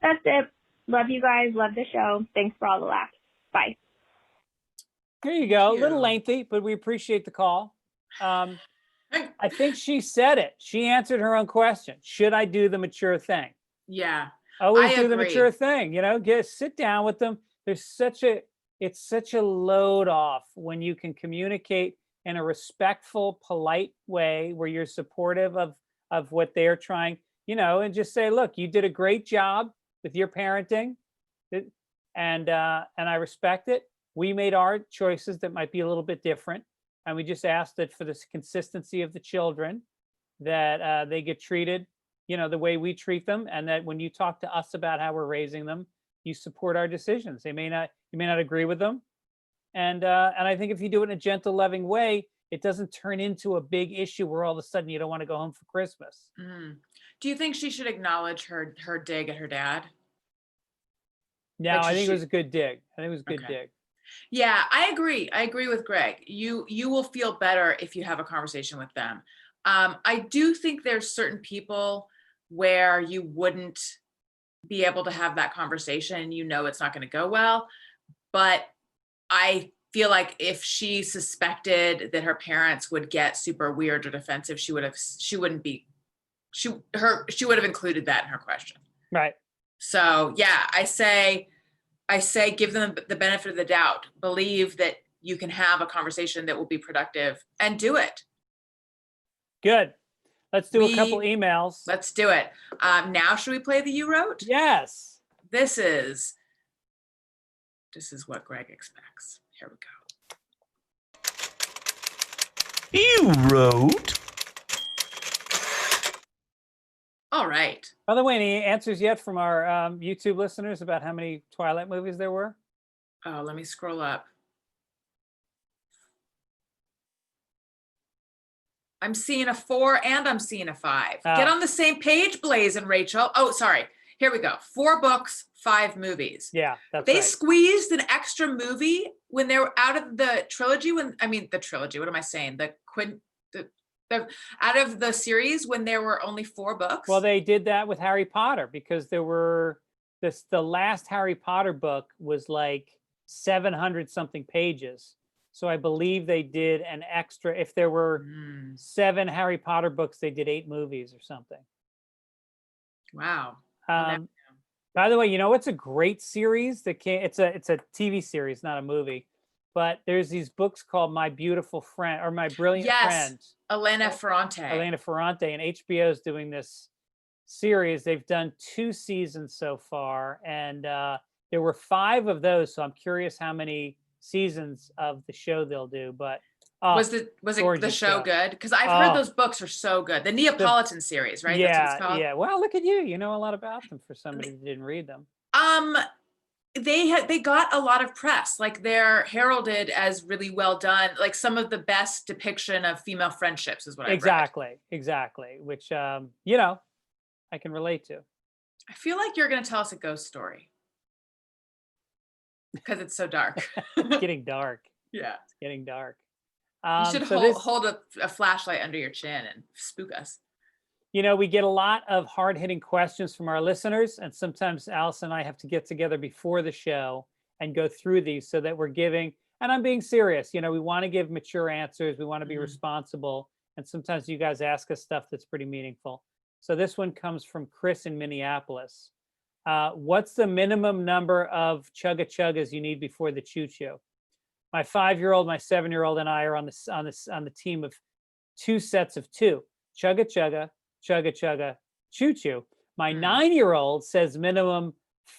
That's it. Love you guys. Love the show. Thanks for all the laughs. Bye. There you go. A Thank little you. lengthy, but we appreciate the call. I think she said it. She answered her own question. Should I do the mature thing? Yeah. Always I do the agree. mature thing, sit down with them. It's such a load off when you can communicate in a respectful, polite way where you're supportive of what they're trying, and just say, look, you did a great job with your parenting, and I respect it. We made our choices that might be a little bit different, and we just asked that for the consistency of the children, that they get treated the way we treat them, and that when you talk to us about how we're raising them, you support our decisions. You may not agree with them. And I think if you do it in a gentle, loving way, it doesn't turn into a big issue where all of a sudden you don't want to go home for Christmas. Do you think she should acknowledge her dig at her dad? No, Like I think it was should- a good dig. I think it was a good Okay. dig. Yeah, I agree. I agree with Greg. You will feel better if you have a conversation with them. I do think there's certain people where you wouldn't be able to have that conversation and it's not going to go well. But I feel like if she suspected that her parents would get super weird or defensive, she would have included that in her question. Right. So yeah, I say give them the benefit of the doubt. Believe that you can have a conversation that will be productive and do it. Good. Let's do a couple emails. Let's do it. Now should we play the You Wrote? Yes. This is what Greg expects. Here we go. You wrote. All right. By the way, any answers yet from our YouTube listeners about how many Twilight movies there were? Oh, let me scroll up. I'm seeing a 4 and I'm seeing a 5. Get on the same page, Blaze and Rachel. Oh, sorry. Here we go. 4 books, 5 movies. Yeah, that's They right. squeezed an extra movie when they were out of the trilogy. The trilogy. What am I saying? The Out of the series when there were only 4 books? Well, they did that with Harry Potter because there were the last Harry Potter book was like 700 something pages. So I believe they did an extra, if there were 7 Harry Potter books, they did 8 movies or something. Wow. By the way, it's a great series that it's a TV series, not a movie. But there's these books called My Beautiful Friend or My Brilliant Friend. Elena Ferrante. Elena Ferrante, and HBO is doing this series. They've done 2 seasons so far, and there were 5 of those. So I'm curious how many seasons of the show they'll do. But was it the show good? Because I've heard those books are so good. The Neapolitan series, right? Yeah, That's what it's called? yeah. Well, look at you. You know a lot about them for somebody who didn't read them. They got a lot of press. Like they're heralded as really well done. Like some of the best depiction of female friendships is what I've read. Exactly. Which I can relate to. I feel like you're going to tell us a ghost story because it's so dark. It's getting dark. Yeah, it's getting dark. You should hold a flashlight under your chin and spook us. We get a lot of hard-hitting questions from our listeners, and sometimes Alice and I have to get together before the show and go through these so that we're giving, and I'm being serious, we want to give mature answers, we want to be responsible, and sometimes you guys ask us stuff that's pretty meaningful. So this one comes from Chris in Minneapolis. What's the minimum number of chugga-chuggas you need before the choo-choo? My 5-year-old, my 7-year-old, and I are on the team of 2 sets of 2. Chugga-chugga, chugga-chugga, choo-choo. My 9-year-old says minimum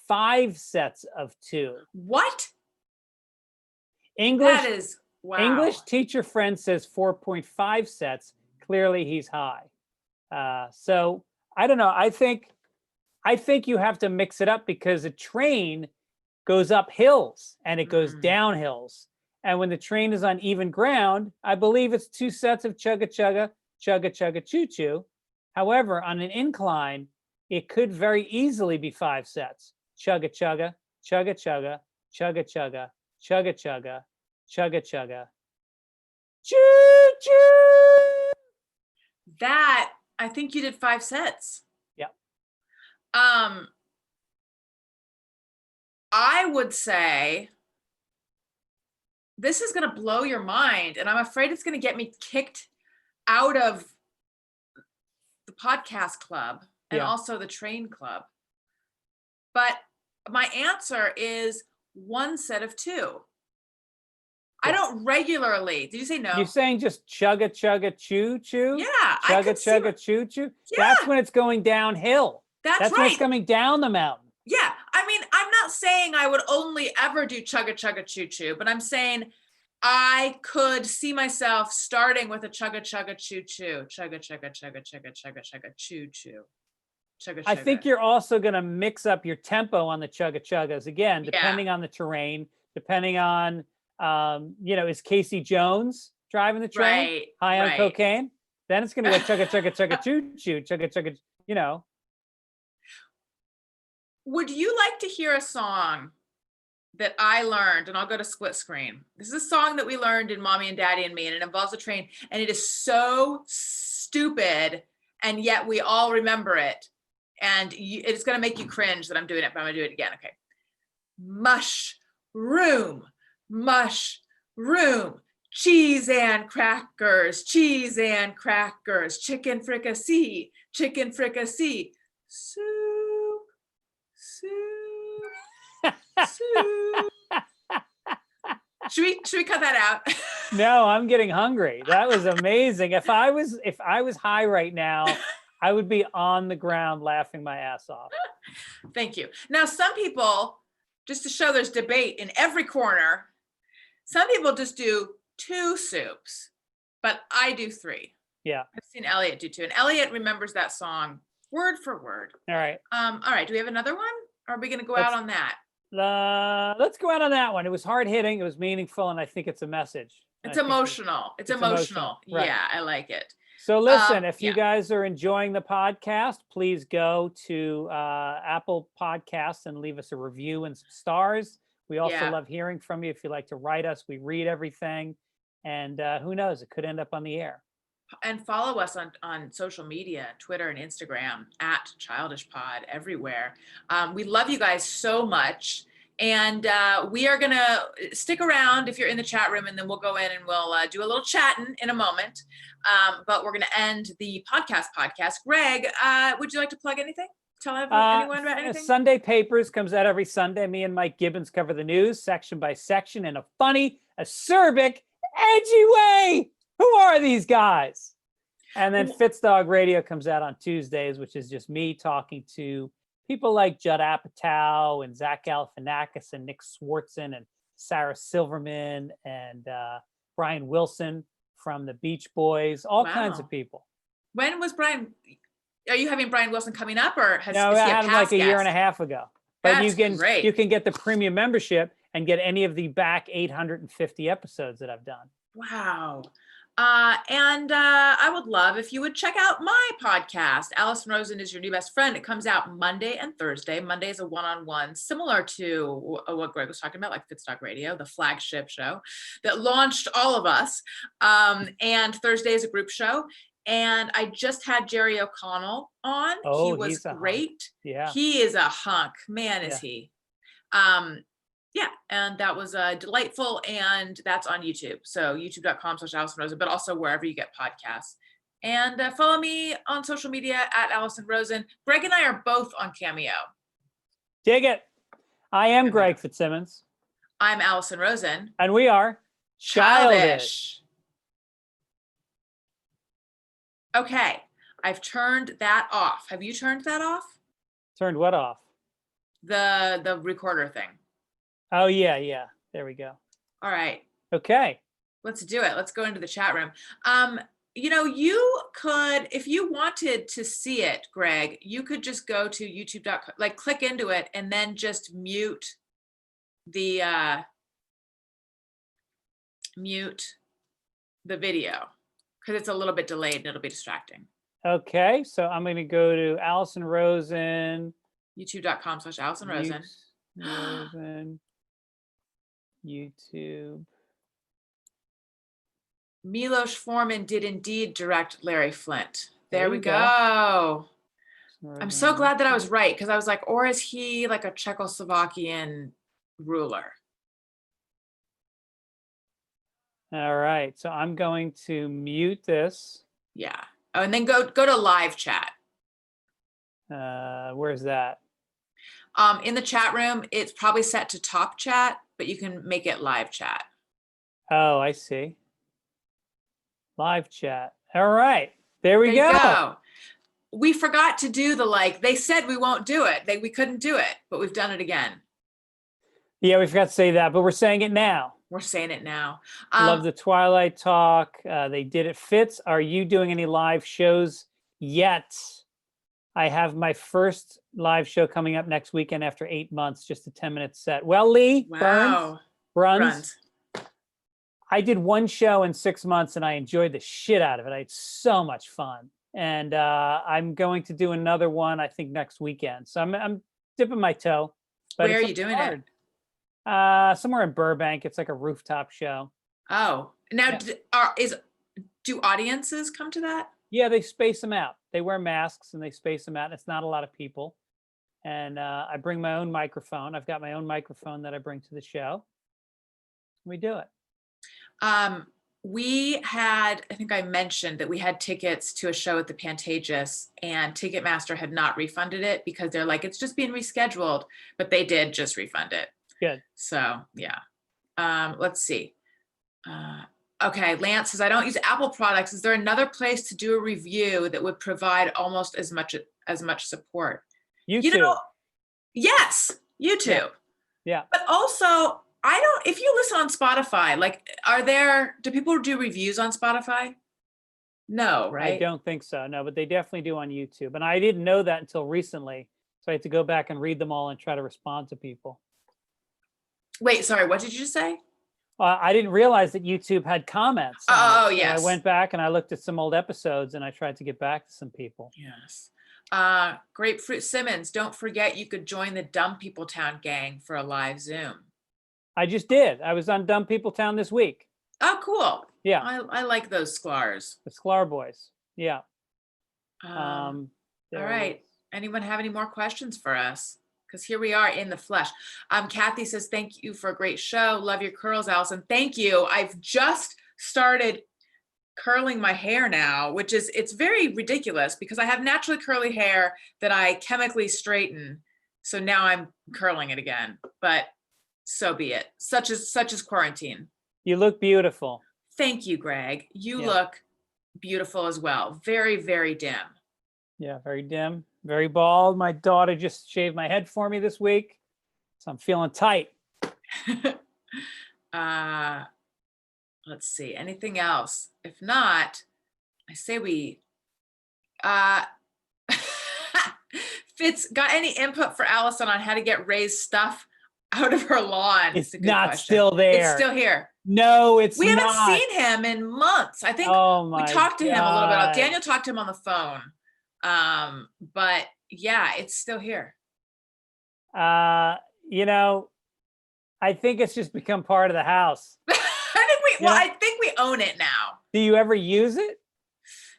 5 sets of 2. What? English, that is, wow. English teacher friend says 4.5 sets. Clearly he's high. So I don't know. I think you have to mix it up because a train goes up hills and it goes down hills. And when the train is on even ground, I believe it's 2 sets of chugga-chugga, chugga-chugga, choo-choo. However, on an incline, it could very easily be 5 sets. Chugga-chugga, chugga-chugga, chugga-chugga, chugga-chugga, chugga-chugga, choo-choo. That, I think you did 5 sets. Yep. I would say this is going to blow your mind, and I'm afraid it's going to get me kicked out of the podcast club and also the train club. But my answer is 1 set of 2. Yeah. I don't regularly. Did you say no? You're saying just chugga chugga choo choo? Yeah. Chugga chugga choo choo? Yeah. That's when it's going downhill. That's right. When it's coming down the mountain. Yeah. I mean, I'm not saying I would only ever do chugga chugga choo choo, but I'm saying I could see myself starting with a chugga chugga choo choo, chugga chugga chugga chugga chugga chugga choo choo. Chugga, chugga. I think you're also going to mix up your tempo on the chugga chuggas again, depending on the terrain, depending on, is Casey Jones driving the train high on cocaine? Then it's going to go chugga chugga chugga choo choo, chugga chugga, Would you like to hear a song that I learned, and I'll go to split screen. This is a song that we learned in Mommy and Daddy and Me, and it involves a train, and it is so stupid, and yet we all remember it. And it's going to make you cringe that I'm doing it, but I'm going to do it again. Okay. Mushroom, cheese and crackers, chicken fricassee, soup. Should we cut that out? No, I'm getting hungry. That was amazing. If I was high right now, I would be on the ground laughing my ass off. Thank you. Now, some people, just to show there's debate in every corner, some people just do 2 soups, but I do 3. Yeah. I've seen Elliot do 2, and Elliot remembers that song word for word. All right. All right. Do we have another one? Or are we going to go out on that? Let's go out on that one. It was hard hitting. It was meaningful. And I think it's a message. It's emotional. It's emotional. Right. Yeah, I like it. So listen, if you guys are enjoying the podcast, please go to Apple Podcasts and leave us a review and some stars. We also love hearing from you. If you like to write us, we read everything. And who knows, it could end up on the air. and follow us on social media, Twitter and Instagram at Childish Pod everywhere. We love you guys so much. And we are going to stick around if you're in the chat room, and then we'll go in and we'll do a little chatting in a moment. But we're going to end the podcast. Greg, would you like to plug anything? Tell anyone about anything? Sunday Papers comes out every Sunday. Me and Mike Gibbons cover the news section by section in a funny, acerbic, edgy way. Who are these guys? And then Fitzdog Radio comes out on Tuesdays, which is just me talking to people like Judd Apatow and Zach Galifianakis and Nick Swartzen and Sarah Silverman and Brian Wilson from the Beach Boys, all kinds of people. When was Brian? Are you having Brian Wilson coming up, or No, I had him like a year and a half ago. But That's great. You can get the premium membership and get any of the back 850 episodes that I've done. Wow. And I would love if you would check out my podcast, Allison Rosen is Your New Best Friend. It comes out Monday and Thursday. Monday is a one-on-one, similar to what Greg was talking about, like Fitzdog Radio, the flagship show that launched all of us. And Thursday is a group show. And I just had Jerry O'Connell on. Oh, he was he's a great. hunk. Yeah. He is a hunk. Man, is he. Yeah, and that was delightful, and that's on YouTube. So youtube.com/Allison Rosen, but also wherever you get podcasts. And follow me on social media at Allison Rosen. Greg and I are both on Cameo. Dig it. I am Greg Fitzsimmons. I'm Allison Rosen. And we are Childish. Okay, I've turned that off. Have you turned that off? Turned what off? The recorder thing. Oh, yeah. There we go. All right. Okay. Let's do it. Let's go into the chat room. You could, if you wanted to see it, Greg, you could just go to youtube.com, like click into it and then just mute the video because it's a little bit delayed and it'll be distracting. Okay. So I'm going to go to Allison Rosen. youtube.com/Allison Rosen. Rosen. YouTube. Milos Forman did indeed direct Larry Flint. There we you go. I'm so glad that I was right, because I was like, or is he like a Czechoslovakian ruler? All right. So I'm going to mute this. Yeah. Oh, and then go to live chat. Where's that? In the chat room, it's probably set to top chat, but you can make it live chat. Oh, I see. Live chat. All right. There we go. We forgot to do they said we won't do it. We couldn't do it, but we've done it again. Yeah, we forgot to say that, but we're saying it now. We're saying it now. Love the Twilight talk. They did it. Fitz, are you doing any live shows yet? I have my first live show coming up next weekend after 8 months, just a 10-minute set. Well, Lee, Bruns. I did one show in 6 months and I enjoyed the shit out of it. I had so much fun. And I'm going to do another one, I think, next weekend. So I'm dipping my toe. But where are you doing it? Somewhere in Burbank. It's like a rooftop show. Oh, now do audiences come to that? Yeah, they space them out. They wear masks and they space them out. And it's not a lot of people. And I bring my own microphone. I've got my own microphone that I bring to the show. We do it. We had, I think I mentioned that we had tickets to a show at the Pantages, and Ticketmaster had not refunded it because they're like, it's just being rescheduled, but they did just refund it. Good. So yeah. Let's see. Okay, Lance says, I don't use Apple products. Is there another place to do a review that would provide almost as much support? YouTube. You know, yes, YouTube. Yeah. But also, if you listen on Spotify, do people do reviews on Spotify? No, right? I don't think so. No, but they definitely do on YouTube. And I didn't know that until recently. So I had to go back and read them all and try to respond to people. Wait, sorry, what did you just say? I didn't realize that YouTube had comments. Oh, so yes. I went back and I looked at some old episodes and I tried to get back to some people. Yes. Grapefruit Simmons, don't forget you could join the Dumb People Town gang for a live Zoom. I just did. I was on Dumb People Town this week. Oh, cool. Yeah, I like those Sklar's. the Sklar boys. Yeah. All there right. was- Anyone have any more questions for us? Because here we are in the flesh. Kathy says, thank you for a great show. Love your curls, Allison. Thank you. I've just started curling my hair now, which is, it's very ridiculous because I have naturally curly hair that I chemically straighten. So now I'm curling it again, but so be it. Such as quarantine. You look beautiful. Thank you, Greg. You Yeah. look beautiful as well. Very, very dim. Yeah, very dim, very bald. My daughter just shaved my head for me this week, so I'm feeling tight. Let's see, anything else? If not, I say we, Fitz, got any input for Allison on how to get Ray's stuff out of her lawn? It's a good not question. still there. It's still here. No, it's We not. haven't seen him in months. I think Oh we my talked to him a little bit. God. Daniel talked to him on the phone. But yeah, it's still here. You know, I think it's just become part of the house. I think we own it now. Do you ever use it?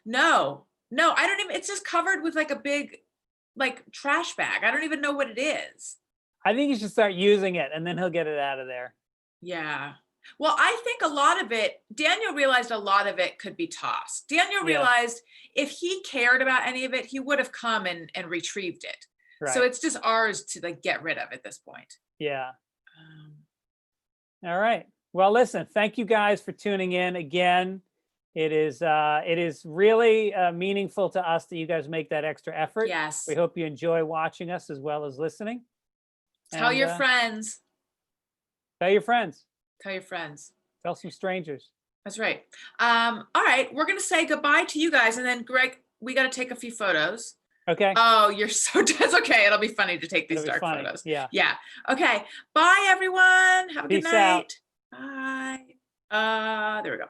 No, I don't even, it's just covered with like a big, like trash bag. I don't even know what it is. I think you should start using it and then he'll get it out of there. Yeah. Well, I think a lot of it, Daniel realized a lot of it could be tossed. Daniel Yeah. realized if he cared about any of it, he would have come and retrieved it. Right. So it's just ours to like get rid of at this point. Yeah. All right. Well, listen, thank you guys for tuning in again. It is really meaningful to us that you guys make that extra effort. Yes. We hope you enjoy watching us as well as listening. Tell And, your friends. Tell your friends. Tell your friends. Tell some strangers. That's right. All right. We're going to say goodbye to you guys. And then Greg, we got to take a few photos. Okay. Oh, you're so, that's okay. It'll be funny to take these It'll be dark funny. photos. Yeah. Yeah. Okay. Bye everyone. Have a good Peace out. night. Bye. There we go.